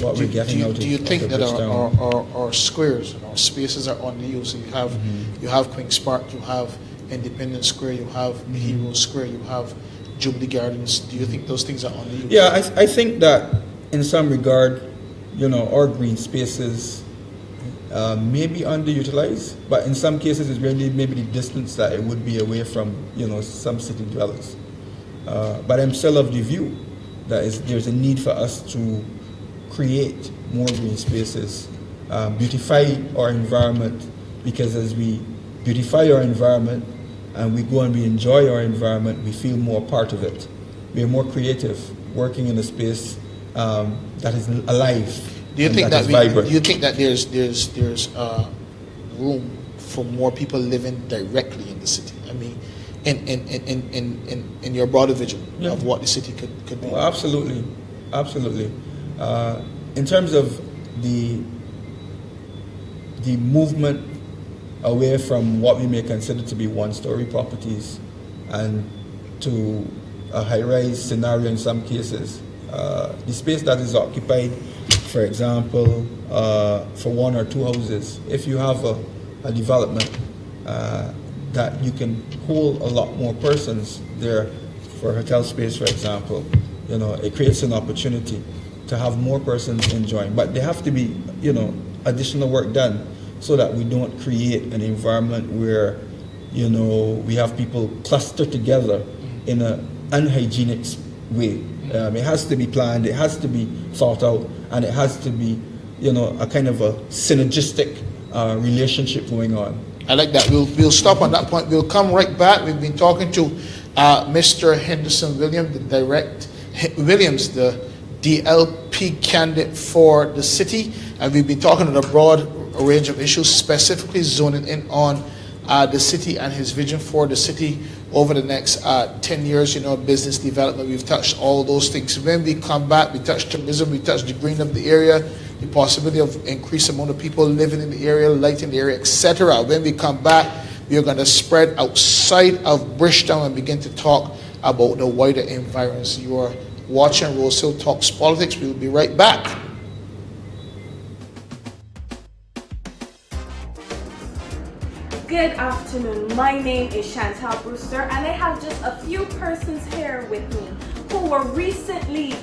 what we're getting out of. Do you think that our squares and our spaces are underused? So you have Queen's Park, you have Independence Square, you have Heroes Square, you have Jubilee Gardens. Do you think those things are underused? Yeah, I think that in some regard, our green spaces may be underutilized, but in some cases it's really maybe the distance that it would be away from some city dwellers. But I'm still of the view that there's a need for us to create more green spaces, beautify our environment, because as we beautify our environment and we go and we enjoy our environment, we feel more part of it. We are more creative, working in a space that is alive. Do you think that there's room for more people living directly in the city? I mean, in your broader vision of what the city could be? Well, absolutely. In terms of the movement away from what we may consider to be one-story properties and to a high-rise scenario in some cases, the space that is occupied, for example, for one or two houses, if you have a development that you can hold a lot more persons there for hotel space, for example, it creates an opportunity to have more persons enjoying. But there have to be, additional work done so that we don't create an environment where, we have people clustered together in an unhygienic way. It has to be planned, it has to be thought out, and it has to be, a kind of a synergistic relationship going on. I like that. We'll stop on that point. We'll come right back. We've been talking to Mr. Henderson Williams, the DLP candidate for the city, and we've been talking on a broad range of issues, specifically zoning in on the city and his vision for the city over the next 10 years, business development. We've touched all those things. When we come back, we touched tourism, we touched the green of the area, the possibility of increased amount of people living in the area, lighting the area, etc. When we come back, we are going to spread outside of Bridgetown and begin to talk about the wider environs. You are watching Rosehill Talks Politics. We will be right back. Good afternoon. My name is Chantal Brewster, and I have just a few persons here with me who were recently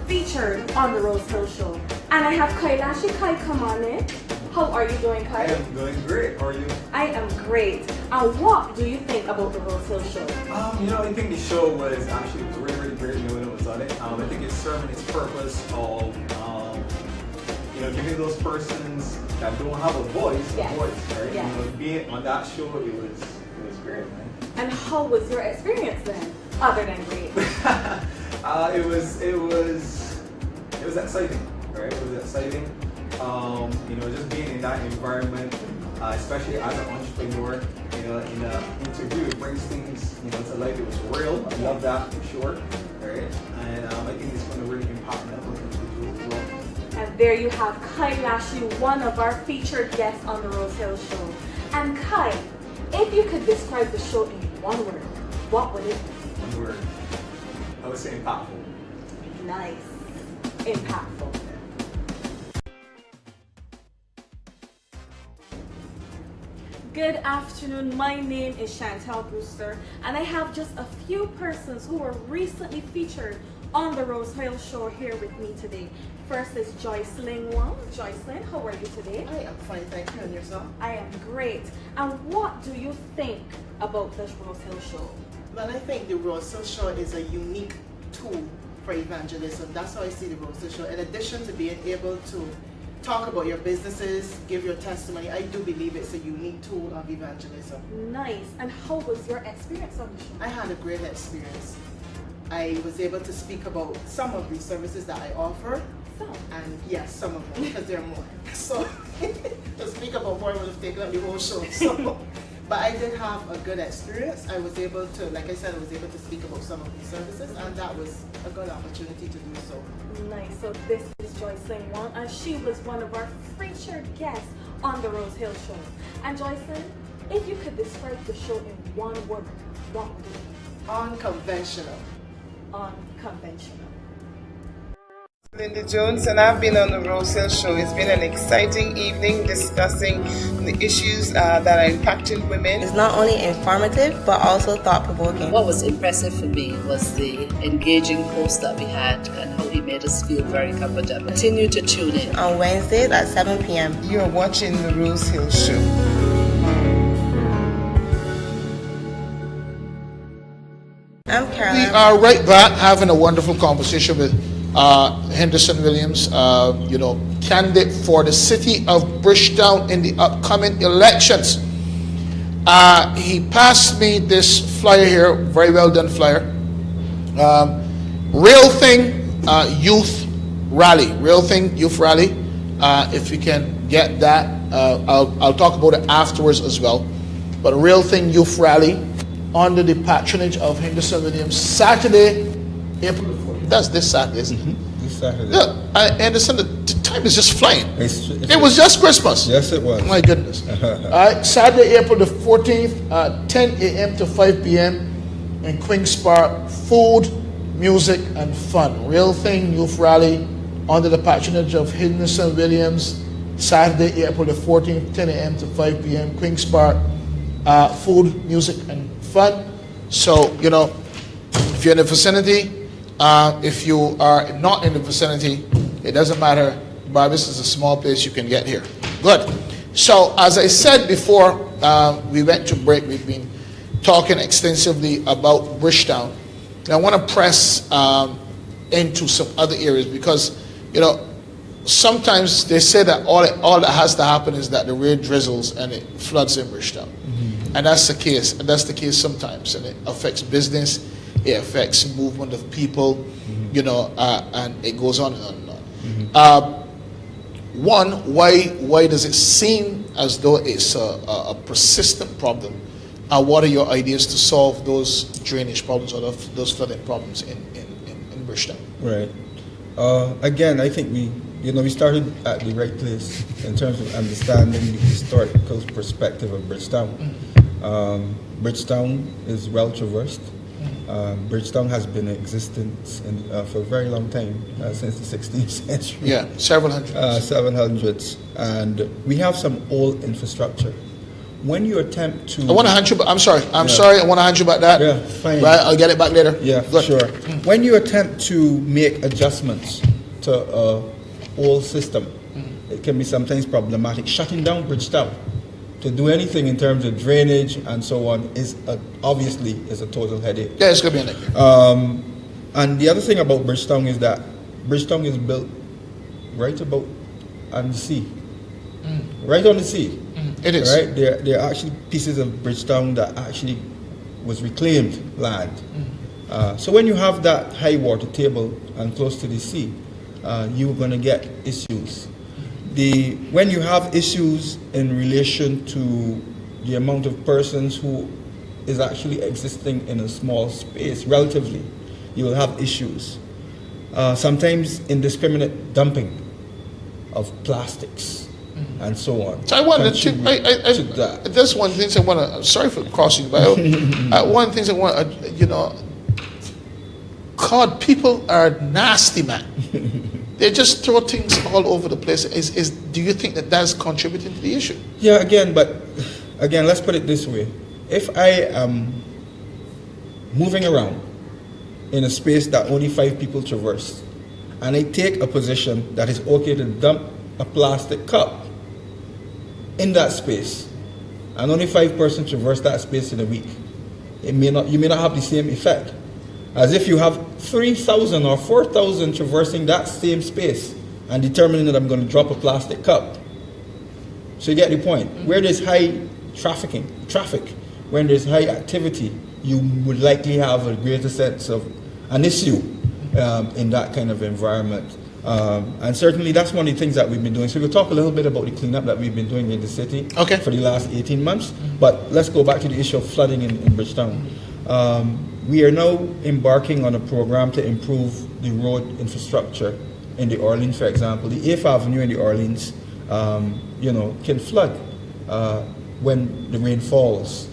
featured on the Rosehill Show. And I have Kailashi. Kai, come on in. How are you doing, Kai? I am doing great. How are you? I am great. And what do you think about the Rosehill Show? I think the show was actually really great when it was on it. I think it's serving its purpose of giving those persons that don't have a voice, a voice, right? Yes. Being on that show, it was great, man. And how was your experience then, other than great? It was exciting, right? It was exciting. Just being in that environment, especially as an entrepreneur, in an interview, it brings things, to life. It was real. I love that for sure, right? And I think it's going to really impact network individuals as well. And there you have Kailashi, one of our featured guests on the Rosehill Show. And Kai, if you could describe the show in one word, what would it be? One word. I would say impactful. Nice. Impactful. Good afternoon. My name is Chantal Brewster, and I have just a few persons who were recently featured on the Rosehill Show here with me today. First is Joycelyn Wong. Joycelyn, how are you today? I am fine, thank you. And yourself? I am great. And what do you think about this Rosehill Show? Well, I think the Rosehill Show is a unique tool for evangelism. That's how I see the Rosehill Show. In addition to being able to talk about your businesses, give your testimony, I do believe it's a unique tool of evangelism. Nice. And how was your experience on the show? I had a great experience. I was able to speak about some of the services that I offer. Some? And yes, some of them, because there are more. So to speak about more would have taken up the whole show. So, but I did have a good experience. I was able to, like I said, I was able to speak about some of these services, and that was a good opportunity to do so. Nice. So this is Joycelyn Wong, and she was one of our featured guests on the Rosehill Show. And Joycelyn, if you could describe the show in one word, what would it be? Unconventional. Unconventional. Linda Jones, and I've been on the Rosehill Show. It's been an exciting evening discussing the issues that are impacting women. It's not only informative, but also thought-provoking. What was impressive for me was the engaging host that we had and how he made us feel very comfortable. Continue to tune in. On Wednesdays at 7 p.m. You're watching the Rosehill Show. I'm Caroline. We are right back having a wonderful conversation with Henderson Williams, candidate for the city of Bridgetown in the upcoming elections. He passed me this flyer here, very well done flyer. Real Thing Youth Rally. Real Thing Youth Rally. If we can get that, I'll talk about it afterwards as well. But Real Thing Youth Rally under the patronage of Henderson Williams, Saturday, April 4th. That's this Saturday, isn't it? This Saturday. Yeah, Anderson, the time is just flying. It was just Christmas. Yes, it was. My goodness. All right, Saturday, April the 14th, 10 a.m. to 5 p.m. in Queen's Park. Food, music, and fun. Real Thing Youth Rally under the patronage of Henderson Williams. Saturday, April the 14th, 10 a.m. to 5 p.m. Queen's Park. Food, music, and fun. So, if you're in the vicinity, if you are not in the vicinity, it doesn't matter. Barbados is a small place, you can get here. Good. So, as I said before we went to break, we've been talking extensively about Bridgetown. And I want to press into some other areas because, sometimes they say that all that has to happen is that the rain drizzles and it floods in Bridgetown. And that's the case. And that's the case sometimes. And it affects business. It affects movement of people. You know, and it goes on and on and on. One, why does it seem as though it's a persistent problem? And what are your ideas to solve those drainage problems or those flooding problems in Bridgetown? Right. Again, I think we started at the right place in terms of understanding the historical perspective of Bridgetown. Bridgetown is well traversed. Bridgetown has been in existence for a very long time, since the 16th century. Yeah, several hundreds. And we have some old infrastructure. When you attempt to... I want to hand you back. I'm sorry. I want to hand you back that. Yeah, fine. Right, I'll get it back later. Yeah, sure. When you attempt to make adjustments to an old system, it can be sometimes problematic. Shutting down Bridgetown to do anything in terms of drainage and so on is obviously a total headache. Yeah, it's going to be a headache. And the other thing about Bridgetown is that Bridgetown is built right about on the sea. Right on the sea. It is. Right? There are actually pieces of Bridgetown that actually was reclaimed land. So when you have that high water table and close to the sea, you're going to get issues. When you have issues in relation to the amount of persons who is actually existing in a small space, relatively, you will have issues. Sometimes indiscriminate dumping of plastics and so on. So I wanted to that's one of the things I want to, sorry for crossing, but one of the things I want to, God, people are nasty, man. They just throw things all over the place. Do you think that that's contributing to the issue? Yeah, again, let's put it this way. If I am moving around in a space that only 5 people traverse, and I take a position that is okay to dump a plastic cup in that space, and only 5 persons traverse that space in a week, you may not have the same effect as if you have 3,000 or 4,000 traversing that same space and determining that I'm going to drop a plastic cup. So you get the point. Where there's high traffic, when there's high activity, you would likely have a greater sense of an issue in that kind of environment. And certainly that's one of the things that we've been doing. So we'll talk a little bit about the cleanup that we've been doing in the city for the last 18 months. But let's go back to the issue of flooding in Bridgetown. We are now embarking on a program to improve the road infrastructure in the Orleans, for example. The 8th Avenue in the Orleans, can flood when the rain falls.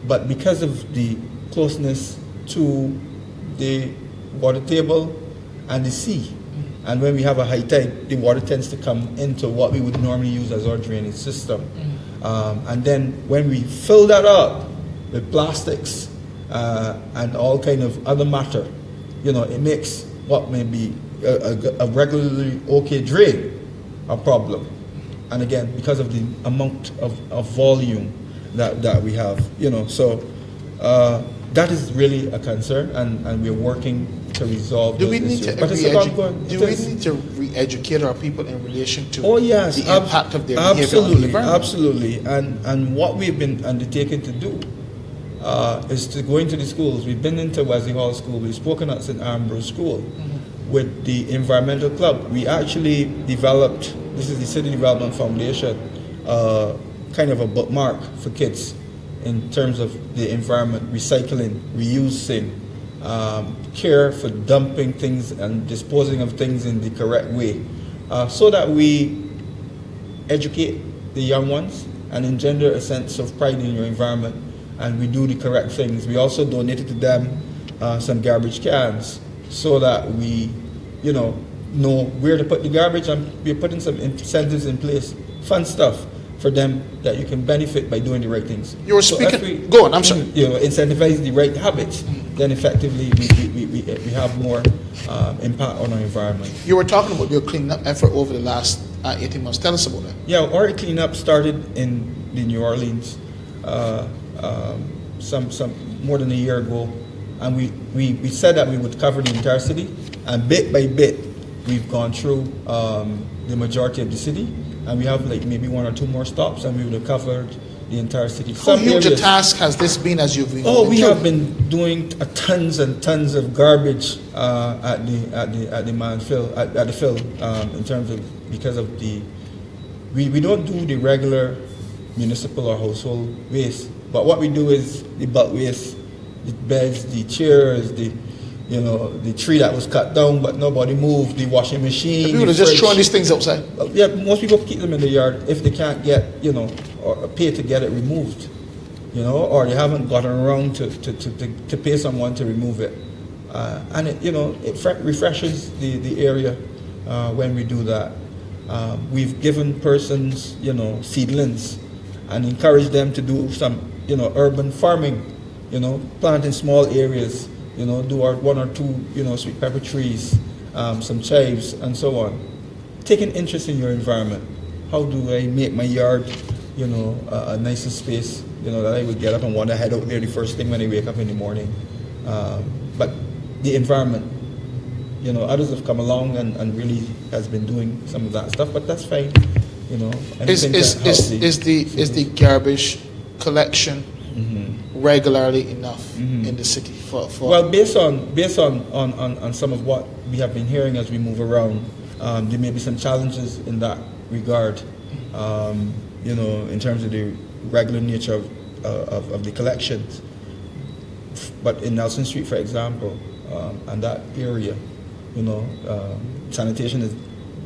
But because of the closeness to the water table and the sea, and when we have a high tide, the water tends to come into what we would normally use as our drainage system. And then when we fill that up with plastics and all kind of other matter, it makes what may be a regularly okay drain a problem. And again, because of the amount of volume that we have, so that is really a concern, and we're working to resolve those issues. Do we need to re-educate our people in relation to the impact of their behavior on the environment? Absolutely. And what we've been undertaking to do is to go into the schools. We've been into Wesley Hall School. We've spoken at St. Ambrose School with the Environmental Club. We actually developed, this is the City Development Foundation, kind of a bookmark for kids in terms of the environment, recycling, reusing, care for dumping things and disposing of things in the correct way, so that we educate the young ones and engender a sense of pride in your environment, and we do the correct things. We also donated to them some garbage cans so that we, know where to put the garbage, and we're putting some incentives in place, fun stuff for them that you can benefit by doing the right things. You were speaking. Go on. I'm sorry. Incentivize the right habits. Then effectively we have more impact on our environment. You were talking about your cleanup effort over the last 18 months. Tell us about that. Yeah, our cleanup started in the New Orleans some more than a year ago, and we said that we would cover the entire city, and bit by bit we've gone through the majority of the city. And we have like maybe 1 or 2 more stops, and we would have covered the entire city. How huge a task has this been as you've been? We have been doing tons and tons of garbage at the fill in terms of, because of the, we don't do the regular municipal or household waste, but what we do is the bulk waste, the beds, the chairs, the tree that was cut down but nobody moved, the washing machine. People are just throwing these things outside. Yeah, most people keep them in the yard if they can't get, or pay to get it removed, or they haven't gotten around to pay someone to remove it. And it refreshes the area when we do that. We've given persons, seedlings and encouraged them to do some, urban farming, plant in small areas, do our 1 or 2, sweet pepper trees, some chives, and so on. Take an interest in your environment. How do I make my yard, a nicer space, that I would get up and want to head out there the first thing when I wake up in the morning. But the environment, others have come along and really has been doing some of that stuff, but that's fine, Is the garbage collection regularly enough in the city for Well, based on some of what we have been hearing as we move around, there may be some challenges in that regard, in terms of the regular nature of the collections. But in Nelson Street, for example, and that area, sanitation is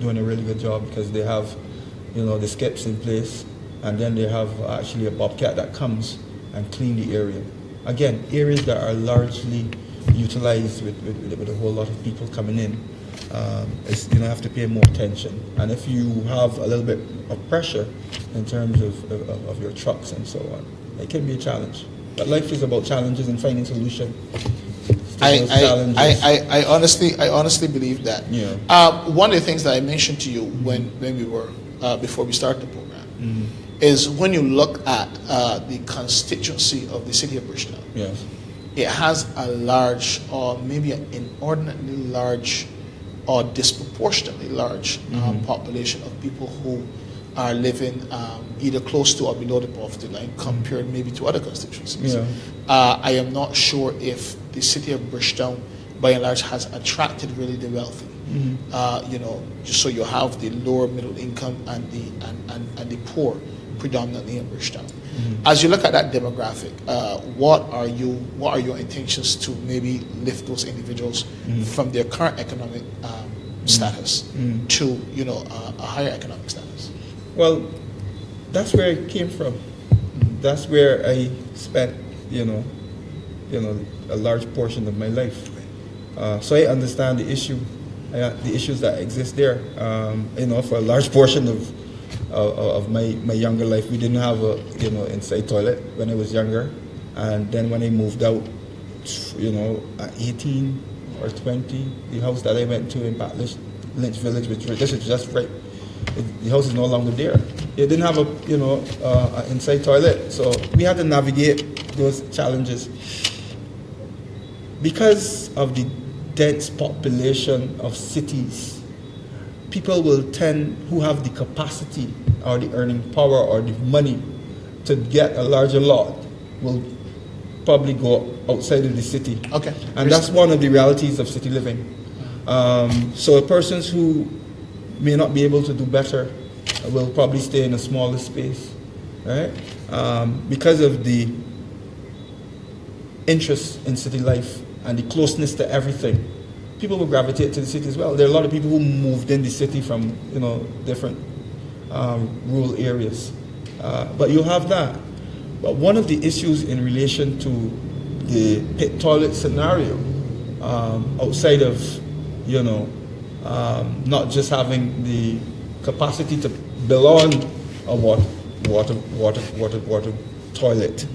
doing a really good job because they have, the skips in place, and then they have actually a bobcat that comes and clean the area. Again, areas that are largely utilized with a whole lot of people coming in, you have to pay more attention. And if you have a little bit of pressure in terms of your trucks and so on, it can be a challenge. But life is about challenges and finding solutions. I honestly believe that. Yeah. One of the things that I mentioned to you when we were before we started the program is when you look at the constituency of the city of Bridgetown. Yes. It has a large, or maybe an inordinately large, or disproportionately large population of people who are living either close to or below the poverty line compared maybe to other constituencies. Yeah. I am not sure if the city of Bridgetown, by and large, has attracted really the wealthy. Just so you have the lower middle income and the poor predominantly in Bridgetown. As you look at that demographic, what are your intentions to maybe lift those individuals from their current economic status to a higher economic status? Well, that's where I came from. That's where I spent a large portion of my life. So I understand the issues that exist there. For a large portion of my younger life, we didn't have a inside toilet when I was younger, and then when I moved out, at 18 or 20, the house that I went to in Lynch Village, this is just right. The house is no longer there. It didn't have an inside toilet, so we had to navigate those challenges. Because of the dense population of cities, people will tend, who have the capacity or the earning power or the money to get a larger lot, will probably go outside of the city. Okay. And that's one of the realities of city living. So persons who may not be able to do better will probably stay in a smaller space, right? Because of the interest in city life and the closeness to everything, people will gravitate to the city as well. There are a lot of people who moved in the city from different rural areas, but you'll have that. But one of the issues in relation to the pit toilet scenario, outside of not just having the capacity to build on a water toilet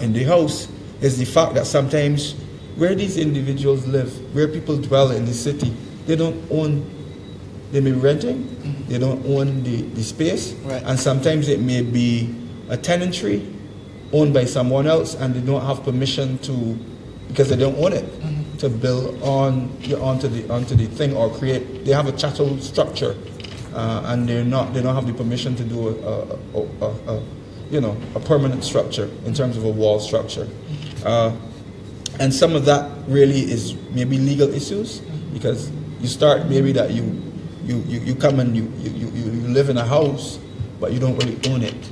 in the house, is the fact that sometimes where these individuals live, where people dwell in the city, they don't own, they may be renting, they don't own the space, right. And sometimes it may be a tenantry owned by someone else, and they don't have permission to, because they don't own it, to build onto the thing or create. They have a chattel structure, and they don't have the permission to do a permanent structure in terms of a wall structure. And some of that really is maybe legal issues, because you start maybe that you come and you live in a house, but you don't really own it.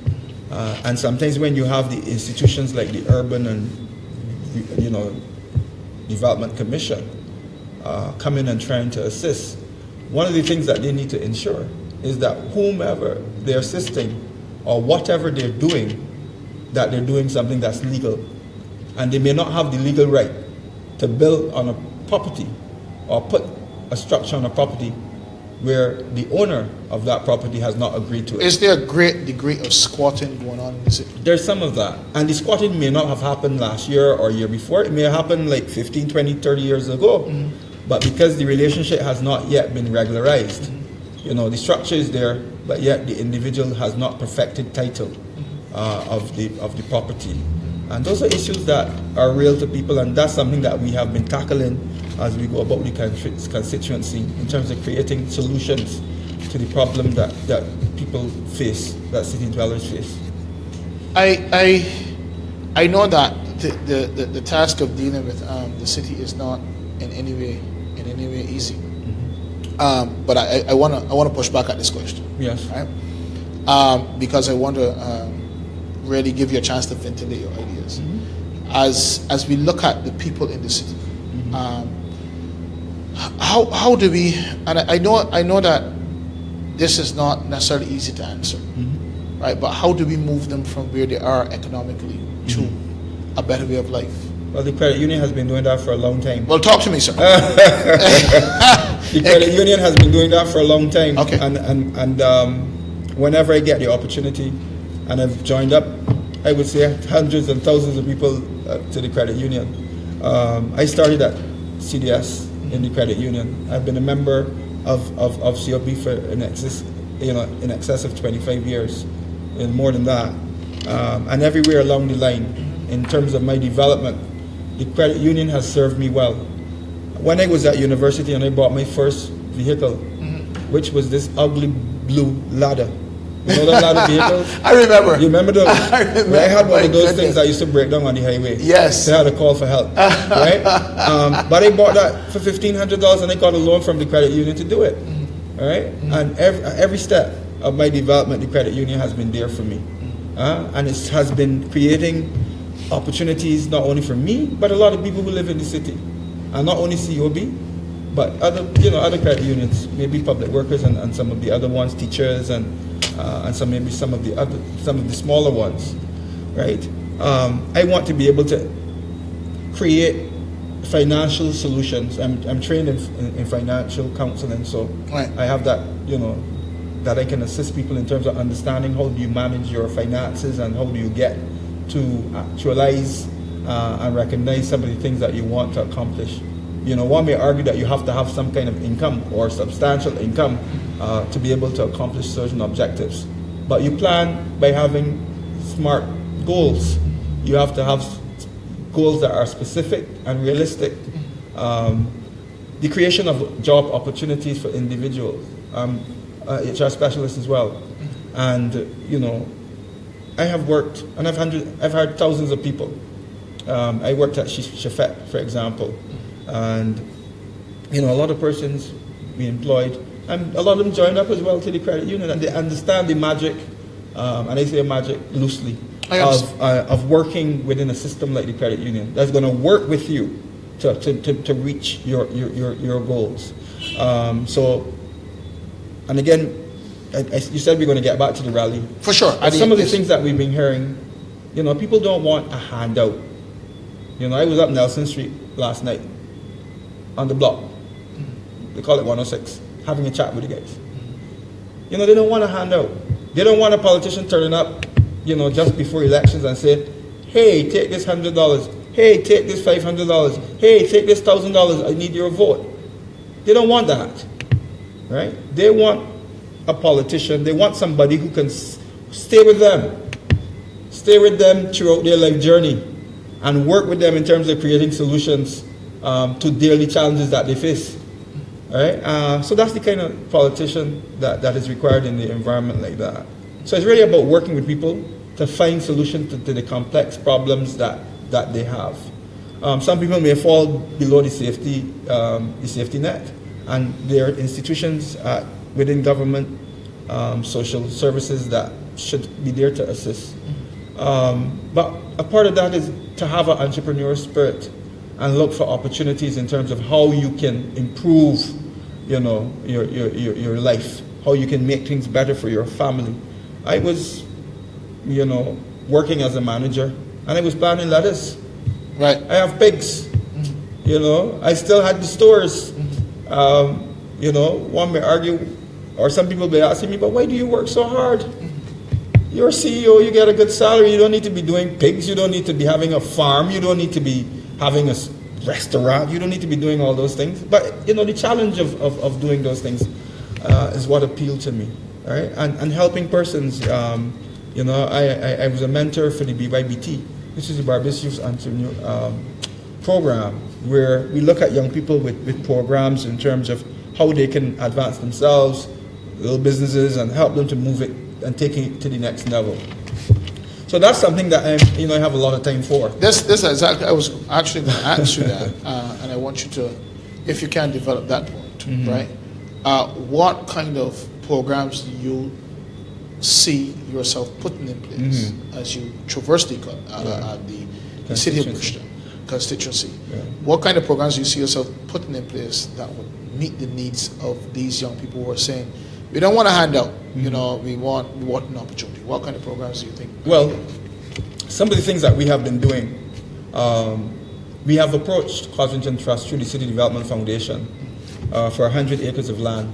And sometimes when you have the institutions like the Urban and Development Commission come in and trying to assist, one of the things that they need to ensure is that whomever they're assisting or whatever they're doing, that they're doing something that's legal. And they may not have the legal right to build on a property or put a structure on a property where the owner of that property has not agreed to it. Is there a great degree of squatting going on in the city? There's some of that. And the squatting may not have happened last year or year before. It may have happened like 15, 20, 30 years ago. But because the relationship has not yet been regularized, the structure is there, but yet the individual has not perfected title of the property. And those are issues that are real to people, and that's something that we have been tackling as we go about the constituency in terms of creating solutions to the problem that people face, that city dwellers face. I know that the task of dealing with the city is not in any way easy. But I want to push back at this question. Yes. Right? Because I want to really give you a chance to ventilate your ideas. As we look at the people in the city, how do we? And I know that this is not necessarily easy to answer, right? But how do we move them from where they are economically to a better way of life? Well, the credit union has been doing that for a long time. Well, talk to me, sir. The credit union has been doing that for a long time. Okay. And whenever I get the opportunity, and I've joined up, I would say hundreds and thousands of people to the credit union. I started at CDS in the credit union. I've been a member of COP for in excess of 25 years, and more than that. And everywhere along the line, in terms of my development, the credit union has served me well. When I was at university and I bought my first vehicle, which was this ugly blue Lada. You know those Lada vehicles? I remember. You remember those? I remember. I had one of those things that used to break down on the highway. Yes. So I had to call for help. Right? But I bought that for $1,500 and I got a loan from the credit union to do it. All right? And every step of my development, the credit union has been there for me. And it has been creating opportunities not only for me, but a lot of people who live in the city. And not only COB, but other credit unions, maybe public workers and some of the other ones, teachers and some of the smaller ones, right? I want to be able to create financial solutions. I'm trained in financial counseling, so right. I have that, that I can assist people in terms of understanding how do you manage your finances and how do you get to actualize and recognize some of the things that you want to accomplish. One may argue that you have to have some kind of income or substantial income to be able to accomplish certain objectives. But you plan by having smart goals. You have to have goals that are specific and realistic. The creation of job opportunities for individuals. HR specialist as well. And, I have worked, and I've hired thousands of people. I worked at Shafet, for example. And, a lot of persons we employed, and a lot of them joined up as well to the credit union, and they understand the magic, and I say magic loosely, of working within a system like the credit union that's going to work with you to reach your goals. And again, you said we're going to get back to the rally. For sure. Some of the things that we've been hearing, people don't want a handout. I was up Nelson Street last night on the block. They call it 106, having a chat with the guys. They don't want a handout. They don't want a politician turning up, just before elections and saying, hey, take this $100. Hey, take this $500. Hey, take this $1,000. I need your vote. They don't want that, right? They want a politician. They want somebody who can stay with them throughout their life journey and work with them in terms of creating solutions to daily challenges that they face. Right? So that's the kind of politician that is required in the environment like that. So it's really about working with people, to find solutions to the complex problems that they have. Some people may fall below the safety net, and there are institutions within government, social services that should be there to assist. But a part of that is to have an entrepreneurial spirit and look for opportunities in terms of how you can improve, your life, how you can make things better for your family. I was, working as a manager, and I was planting lettuce. Right. I have pigs. I still had the stores. One may argue, or some people may ask me, but why do you work so hard? You're a CEO, you get a good salary, you don't need to be doing pigs, you don't need to be having a farm, you don't need to be having a restaurant, you don't need to be doing all those things. But, the challenge of doing those things is what appealed to me, right? And helping persons. I was a mentor for the BYBT, which is the Barbados Youth Entrepreneur program, where we look at young people with programs in terms of how they can advance themselves, little businesses, and help them to move it and take it to the next level. So that's something that I have a lot of time for. This exactly, I was actually going to ask you that, and I want you to, if you can, develop that point, right? What kind of programs do you see yourself putting in place as you traverse the city of Bridgetown constituency? Yeah. What kind of programs do you see yourself putting in place that would meet the needs of these young people who are saying, we don't want a handout, we want an opportunity? What kind of programs do you think? Well, some of the things that we have been doing, we have approached Cosington Trust through the City Development Foundation for 100 acres of land.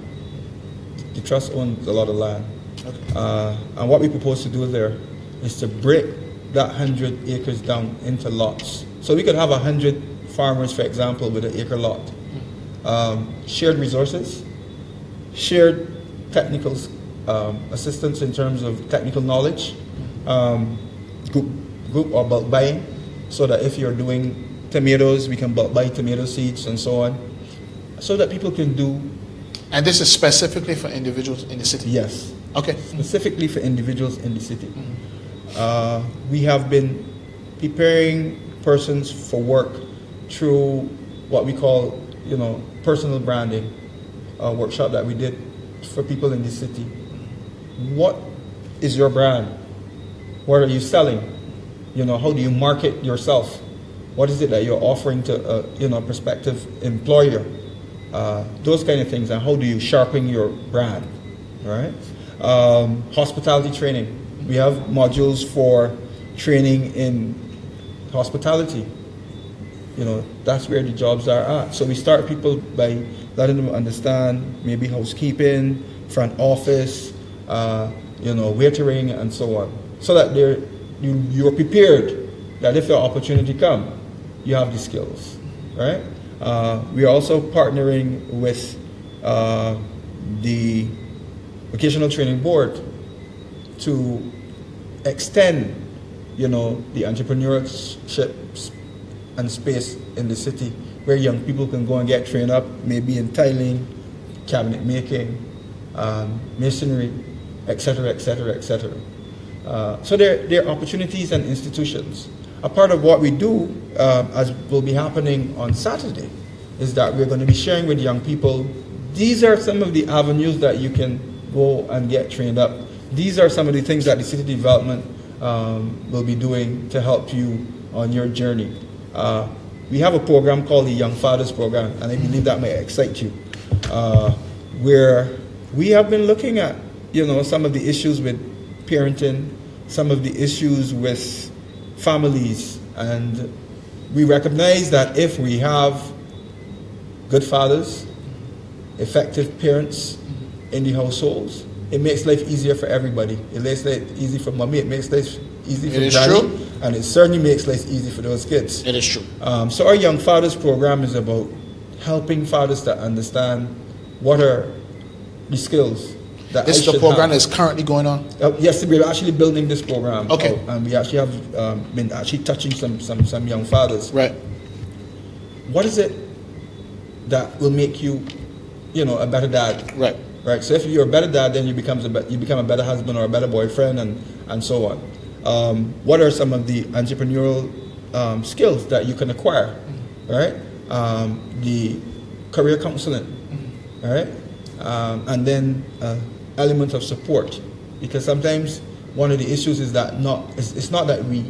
The trust owns a lot of land. Okay. And what we propose to do there is to break that 100 acres down into lots. So we could have 100 farmers, for example, with an acre lot. Shared resources, shared technical assistance in terms of technical knowledge, group or bulk buying, so that if you're doing tomatoes, we can bulk buy tomato seeds and so on, so that people can do. And this is specifically for individuals in the city? Yes. Okay. Specifically for individuals in the city. We have been preparing persons for work through what we call, personal branding, a workshop that we did for people in the city. What is your brand? What are you selling? How do you market yourself? What is it that you're offering to a prospective employer? Those kind of things, and how do you sharpen your brand, right? Hospitality training. We have modules for training in hospitality. That's where the jobs are at. So we start people by letting them understand maybe housekeeping, front office, waitering, and so on, so that you're prepared that if the opportunity comes, you have the skills, right? We are also partnering with the Vocational Training Board to extend, the entrepreneurship and space in the city where young people can go and get trained up, maybe in tiling, cabinet making, masonry, etc., etc., etc. So there are opportunities and institutions. A part of what we do, as will be happening on Saturday, is that we're going to be sharing with young people, these are some of the avenues that you can go and get trained up. These are some of the things that the city development will be doing to help you on your journey. We have a program called the Young Fathers Program, and I believe that may excite you, where we have been looking at, some of the issues with parenting, some of the issues with families, and we recognize that if we have good fathers, effective parents in the households, it makes life easier for everybody. It makes life easy for mommy, it makes life easy for daddy, and it certainly makes life easy for those kids. It is true. So our Young Fathers program is about helping fathers to understand what are the skills that this is the program that's currently going on? Yes, we're actually building this program. Okay. And we actually have been actually touching some young fathers. Right. What is it that will make you, a better dad? Right. Right. So if you're a better dad, then you become a better husband or a better boyfriend, and so on. what are some of the entrepreneurial skills that you can acquire, right? The career counseling, right? And then element of support, because sometimes one of the issues is that it's not that we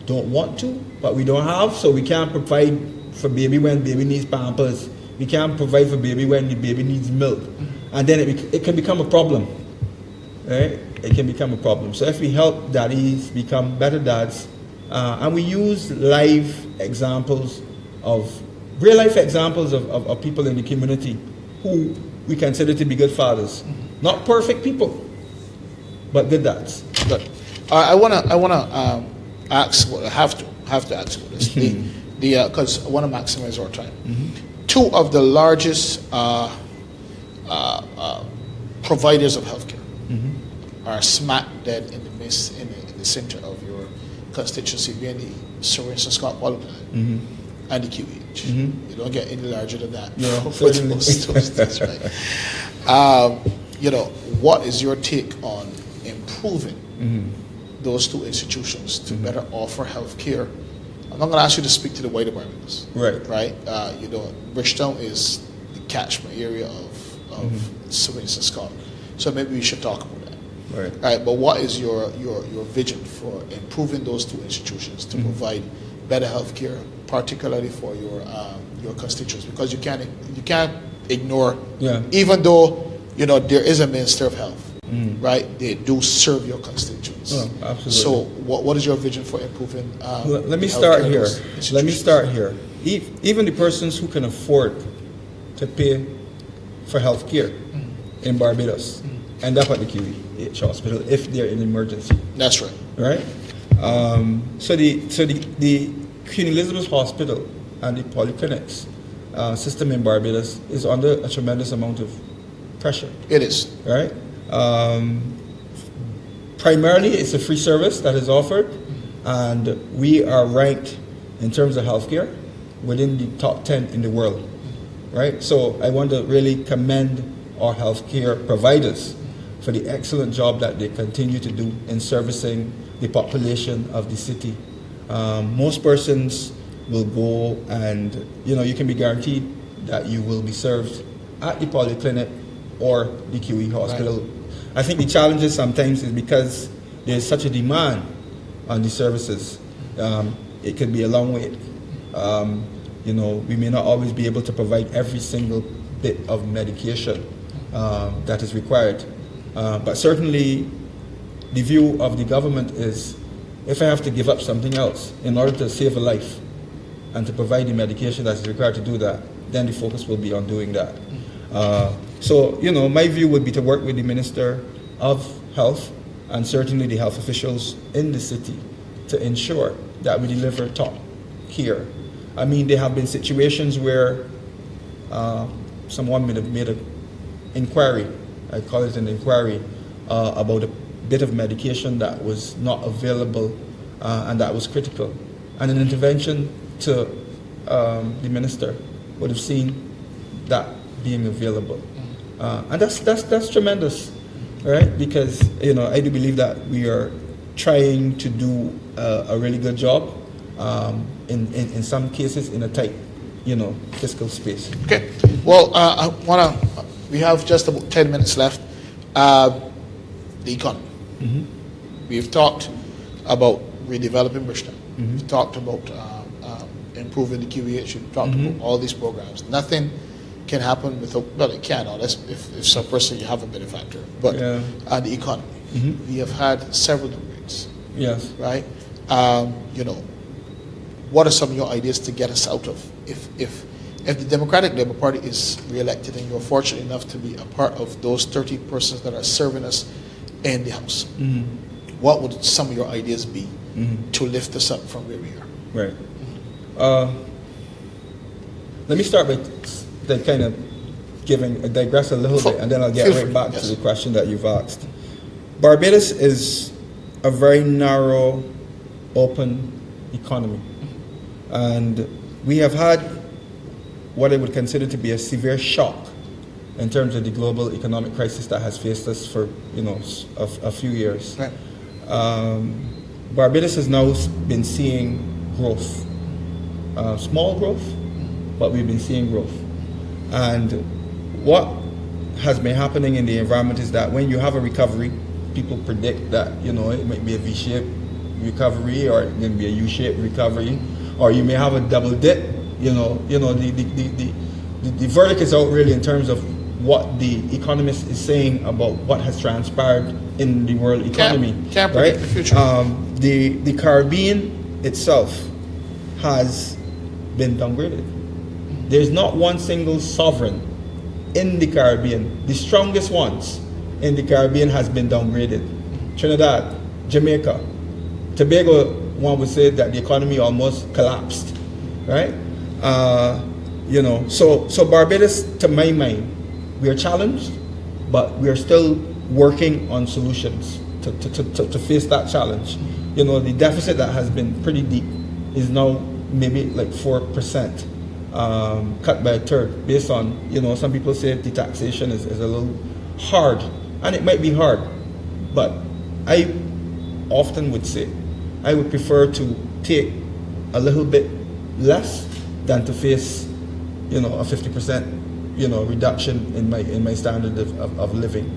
don't want to, but we don't have, so we can't provide for baby when baby needs pampers. We can't provide for baby when the baby needs milk, and then it can become a problem, right? It can become a problem. So if we help daddies become better dads, and we use live examples real life examples of people in the community who we consider to be good fathers, not perfect people, but good dads. Good. I wanna ask. I have to ask you this. Because I want to maximize our time. Two of the largest providers of healthcare are smack dead in the center of your constituency, being the Sir Winston Scott Polyclinic and the QEH. You don't get any larger than that. No, that's right. What is your take on improving those two institutions to better offer health care? I'm not going to ask you to speak to the wider Barbados. Right. Bridgetown is the catchment area of Sir Winston Scott. So maybe we should talk about that. Right. But what is your vision for improving those two institutions to provide better health care, particularly for your constituents? Because you can't ignore, even though there is a Minister of Health, right? They do serve your constituents. Oh, absolutely. So what is your vision for improving? Let me start here. Even the persons who can afford to pay for health care in Barbados end up at the QEH hospital if they're in emergency. That's right. Right? So the Queen Elizabeth Hospital and the polyclinics system in Barbados is under a tremendous amount of pressure. It is. Right? Primarily, it's a free service that is offered, and we are ranked in terms of healthcare within the top 10 in the world. Right? So I want to really commend our healthcare providers for the excellent job that they continue to do in servicing the population of the city. Most persons will go and, you can be guaranteed that you will be served at the polyclinic or the QE hospital. Right. I think the challenges sometimes is because there's such a demand on the services. It could be a long wait. We may not always be able to provide every single bit of medication that is required. But certainly the view of the government is, if I have to give up something else in order to save a life and to provide the medication that is required to do that, then the focus will be on doing that. So my view would be to work with the Minister of Health and certainly the health officials in the city to ensure that we deliver top care. I mean, there have been situations where someone may have made an inquiry, I call it an inquiry, about a bit of medication that was not available and that was critical. And an intervention to the minister would have seen that being available. And that's tremendous, right? Because, I do believe that we are trying to do a really good job in some cases in a tight, fiscal space. Okay. Well, we have just about 10 minutes left. The economy. We've talked about redeveloping Bridgetown. We've talked about improving the QEH. We've talked about all these programs. Nothing can happen without, well, it can, unless if some person you have a benefactor. But the economy. We have had several debates. Yes. Right? What are some of your ideas to get us out of? If the Democratic Labour Party is re-elected and you're fortunate enough to be a part of those 30 persons that are serving us in the House, what would some of your ideas be to lift us up from where we are? Right. Let me start by kind of digress a little bit, and then I'll get right back to the question that you've asked. Barbados is a very narrow, open economy. And we have had what I would consider to be a severe shock in terms of the global economic crisis that has faced us for a few years. Right. Barbados has now been seeing growth, small growth, but we've been seeing growth. And what has been happening in the environment is that when you have a recovery, people predict that, you know, it might be a V-shaped recovery, or it can be a U-shaped recovery, or you may have a double dip. The verdict is out really in terms of what the economist is saying about what has transpired in the world economy. Can't right? predict the future. The Caribbean itself has been downgraded. There's not one single sovereign in the Caribbean. The strongest ones in the Caribbean has been downgraded. Trinidad, Jamaica, Tobago, one would say that the economy almost collapsed, right? So Barbados, to my mind, we are challenged, but we are still working on solutions to face that challenge. You know, the deficit that has been pretty deep is now maybe like 4%, cut by a third, based on, you know, some people say the taxation is a little hard, and it might be hard, but I often would say I would prefer to take a little bit less than to face, you know, a 50%, you know, reduction in my standard of living.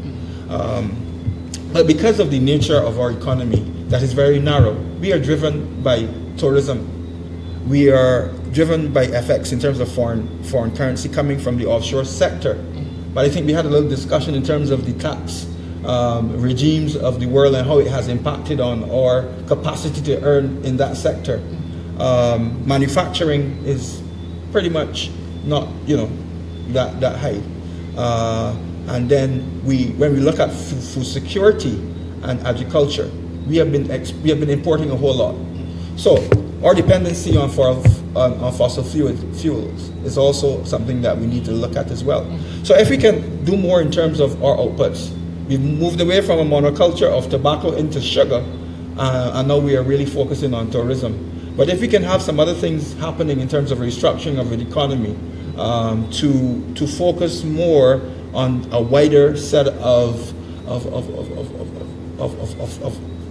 But because of the nature of our economy that is very narrow, we are driven by tourism. We are driven by FX in terms of foreign currency coming from the offshore sector. But I think we had a little discussion in terms of the tax regimes of the world and how it has impacted on our capacity to earn in that sector. Manufacturing is pretty much not, you know, that high. And then when we look at food security and agriculture, we have been importing a whole lot. So our dependency on fossil fuels is also something that we need to look at as well. So if we can do more in terms of our outputs, we've moved away from a monoculture of tobacco into sugar, and now we are really focusing on tourism. But if we can have some other things happening in terms of restructuring of the economy, to focus more on a wider set of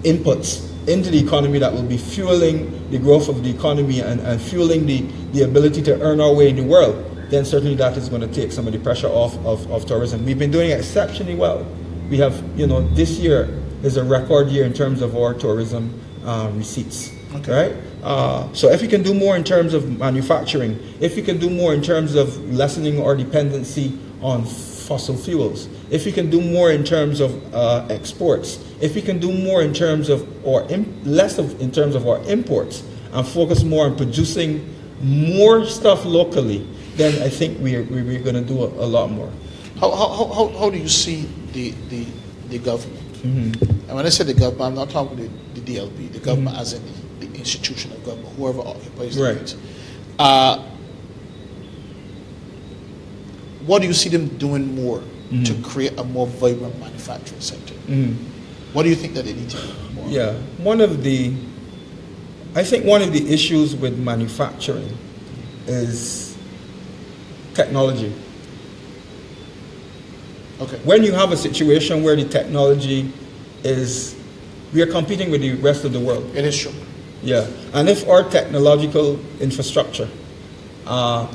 inputs into the economy that will be fueling the growth of the economy and fueling the ability to earn our way in the world, then certainly that is going to take some of the pressure off of tourism. We've been doing exceptionally well. We have, you know, this year is a record year in terms of our tourism receipts, right? So if we can do more in terms of manufacturing, if we can do more in terms of lessening our dependency on fossil fuels, if we can do more in terms of exports, if we can do more in terms of in terms of our imports, and focus more on producing more stuff locally, then I think we're going to do a lot more. How do you see the government? And when I say the government, I'm not talking the DLP, the government as in the institution of government, whoever occupies the seats. What do you see them doing more to create a more vibrant manufacturing sector? What do you think that they need to do more? Yeah, I think one of the issues with manufacturing is technology. Okay. When you have a situation where the technology we are competing with the rest of the world. It is true. Yeah, and if our technological infrastructure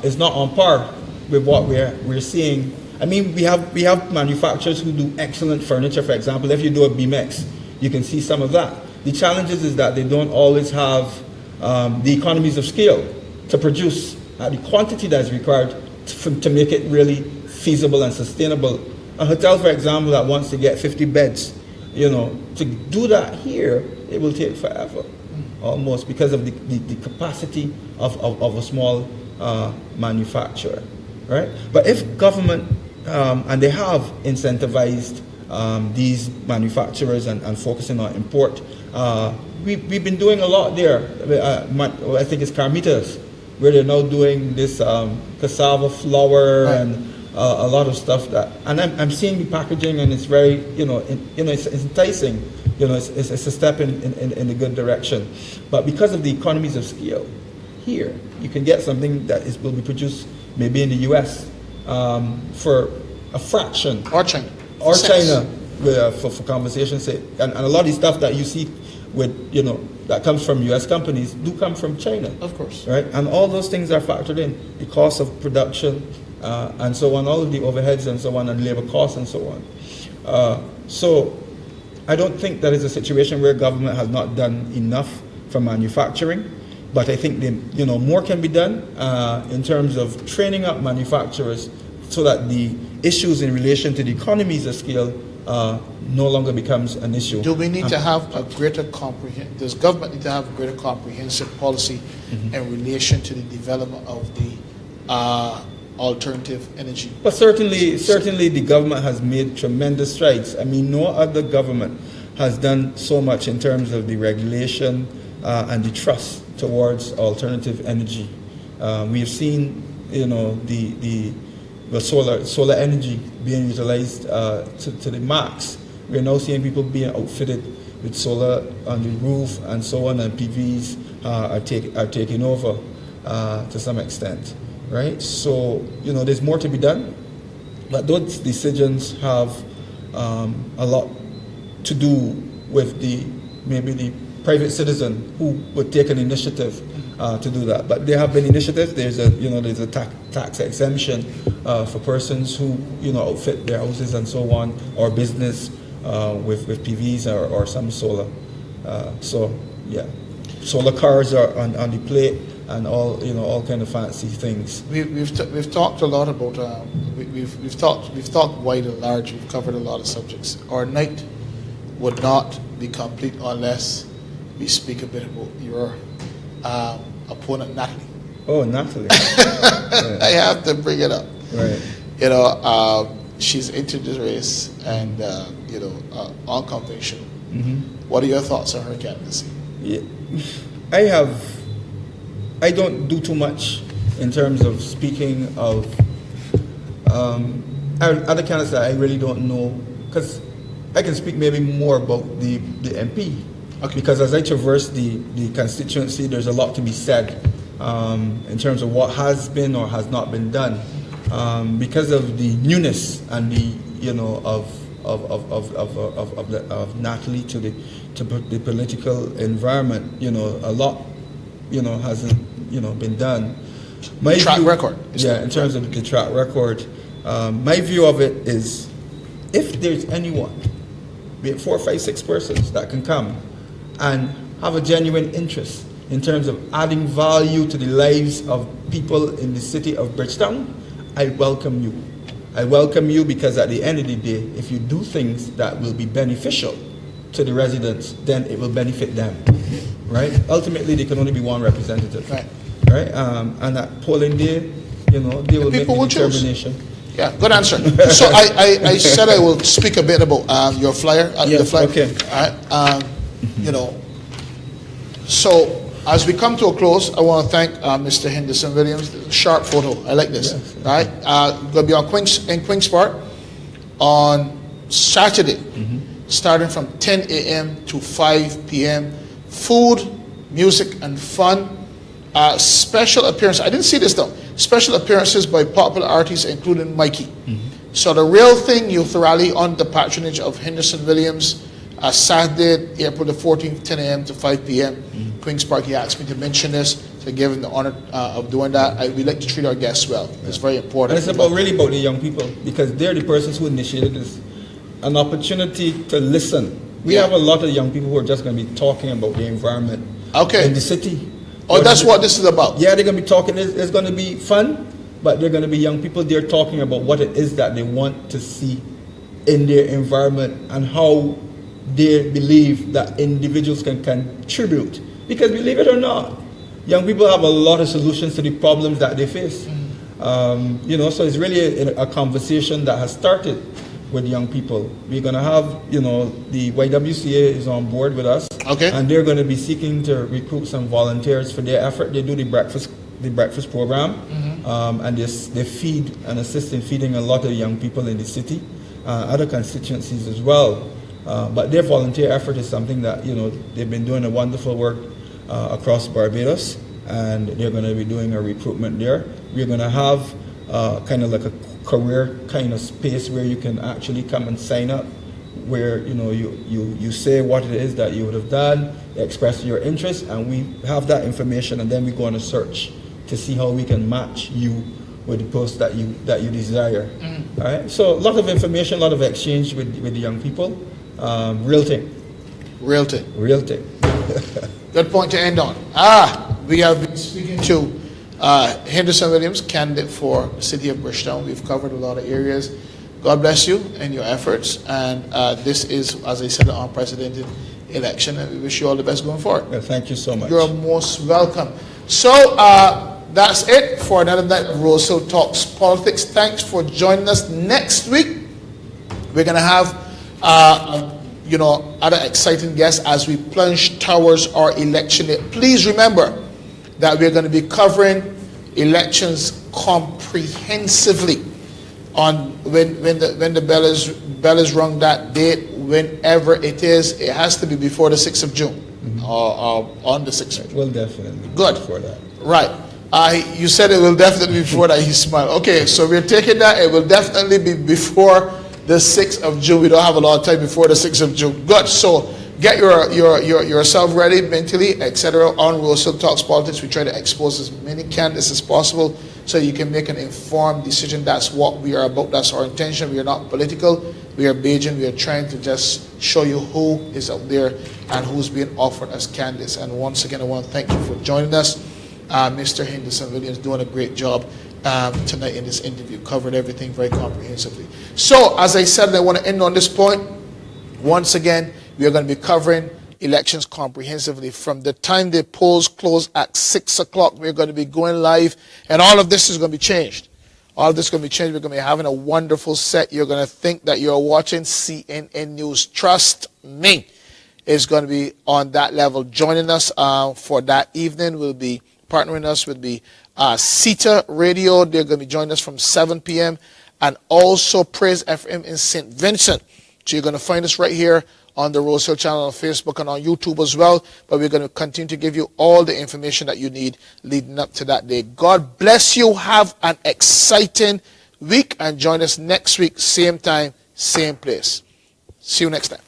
is not on par with what we're seeing, I mean, we have manufacturers who do excellent furniture. For example, if you do a BMX, you can see some of that. The challenge is that they don't always have the economies of scale to produce the quantity that is required to make it really feasible and sustainable. A hotel, for example, that wants to get 50 beds, you know, to do that here, it will take forever, almost, because of the capacity of a small manufacturer, right? But if government, and they have incentivized these manufacturers and focusing on import, we've been doing a lot there. I think it's Carmitas, where they're now doing this cassava flour and a lot of stuff and I'm seeing the packaging, and it's very, it's enticing. It's a step in the good direction. But because of the economies of scale, here you can get something that will be produced maybe in the U.S. For a fraction, or China, for conversation's sake, and a lot of the stuff that you see with that comes from U.S. companies do come from China. Of course. Right? And all those things are factored in. The cost of production and so on, all of the overheads and so on, and labor costs and so on. So I don't think that is a situation where government has not done enough for manufacturing, but I think more can be done in terms of training up manufacturers so that the issues in relation to the economies of scale no longer becomes an issue. Do we need to have a greater does government need to have a greater comprehensive policy in relation to the development of the alternative energy? But certainly the government has made tremendous strides. I mean, no other government has done so much in terms of the regulation and the trust towards alternative energy. We've seen, the solar energy being utilized to the max. We're now seeing people being outfitted with solar on the roof and so on, and PVs are taking over to some extent, right? So, there's more to be done, but those decisions have a lot to do with maybe the private citizen who would take an initiative to do that. But there have been initiatives. There's a tax exemption for persons who outfit their houses and so on, or business with PVs or some solar. So yeah, solar cars are on the plate and all kind of fancy things. We've talked a lot about we've talked wide and large. We've covered a lot of subjects. Our night would not be complete unless we speak a bit about your opponent, Natalie. Oh, Natalie. I have to bring it up. Right. She's entered this race and on convention. Mm-hmm. What are your thoughts on her candidacy? Yeah. I don't do too much in terms of speaking of other candidates that I really don't know, because I can speak maybe more about the MP. Okay. Because as I traverse the constituency, there's a lot to be said in terms of what has been or has not been done. Because of the newness and the of Natalie to the political environment, a lot hasn't been done. My track view, record. In terms of the track record, my view of it is, if there's anyone, be it 4, 5, 6 persons that can come and have a genuine interest in terms of adding value to the lives of people in the city of Bridgetown, I welcome you. I welcome you because at the end of the day, if you do things that will be beneficial to the residents, then it will benefit them, right? Ultimately, there can only be one representative, right? And at polling day, they will make the determination. Yeah, good answer. So I said I will speak a bit about your flyer. Yes, the flyer. okay. All right. So as we come to a close, I want to thank Mr. Henderson Williams. Sharp photo. I like this. Yes. All right. Going to be on Queen's Park on Saturday, starting from 10 a.m. to 5 p.m. Food, music, and fun. Special appearance. I didn't see this though. Special appearances by popular artists, including Mikey. So the real thing, youth rally on the patronage of Henderson Williams, Saturday, April the 14th, 10 a.m. to 5 p.m. Queen's Park. He asked me to mention this, to give him the honor of doing that. We like to treat our guests well. It's very important. And it's really about the young people, because they're the persons who initiated this. An opportunity to listen. We have a lot of young people who are just going to be talking about the environment in the city. Oh, that's what this is about. Yeah, they're going to be talking. It's going to be fun, but they're going to be young people. They're talking about what it is that they want to see in their environment and how they believe that individuals can contribute. Because believe it or not, young people have a lot of solutions to the problems that they face. So it's really a conversation that has started with young people. We're going to have, the YWCA is on board with us. Okay. And they're going to be seeking to recruit some volunteers for their effort. They do the breakfast program, and they feed and assist in feeding a lot of young people in the city, other constituencies as well. But their volunteer effort is something that, they've been doing a wonderful work across Barbados, and they're going to be doing a recruitment there. We're going to have kind of like a career kind of space where you can actually come and sign up where you say what it is that you would have done, express your interest, and we have that information, and then we go on a search to see how we can match you with the post that you desire. All right. So a lot of information, a lot of exchange with the young people. Real thing. Good point to end on. We have been speaking to Henderson Williams, candidate for the city of Bridgetown. We've covered a lot of areas. God bless you and your efforts. And this is, as I said, an unprecedented election, and we wish you all the best going forward. Well, thank you so much. You're most welcome. So that's it for another night of Rosehill Talks Politics. Thanks for joining us. Next week, we're going to have other exciting guests as we plunge towards our election day. Please remember that we're going to be covering elections comprehensively on when the bell is rung that date, whenever it is. It has to be before the 6th of June, or on the 6th of June. Well, definitely. Good. Before that. Right. You said it will definitely be before that. He smiled. Okay, so we're taking that. It will definitely be before the 6th of June. We don't have a lot of time before the 6th of June. Good. So get yourself ready mentally, etc. On Rosehill Talks Politics. We try to expose as many candidates as possible so you can make an informed decision. That's what we are about. That's our intention. We are not political. We are Bajan. We are trying to just show you who is out there and who's being offered as candidates. And once again, I want to thank you for joining us. Mr. Henderson Williams doing a great job tonight in this interview. Covered everything very comprehensively. So, as I said, I want to end on this point. Once again, we are going to be covering elections comprehensively. From the time the polls close at 6 o'clock, we're going to be going live, and all of this is going to be changed. All of this is going to be changed. We're going to be having a wonderful set. You're going to think that you're watching CNN News. Trust me, it's going to be on that level. Joining us for that evening will be partnering us with the CETA Radio. They're going to be joining us from 7 p.m. and also Praise FM in St. Vincent. So you're going to find us right here on the Rosehill channel on Facebook and on YouTube as well. But we're going to continue to give you all the information that you need leading up to that day. God bless you. Have an exciting week and join us next week, same time, same place. See you next time.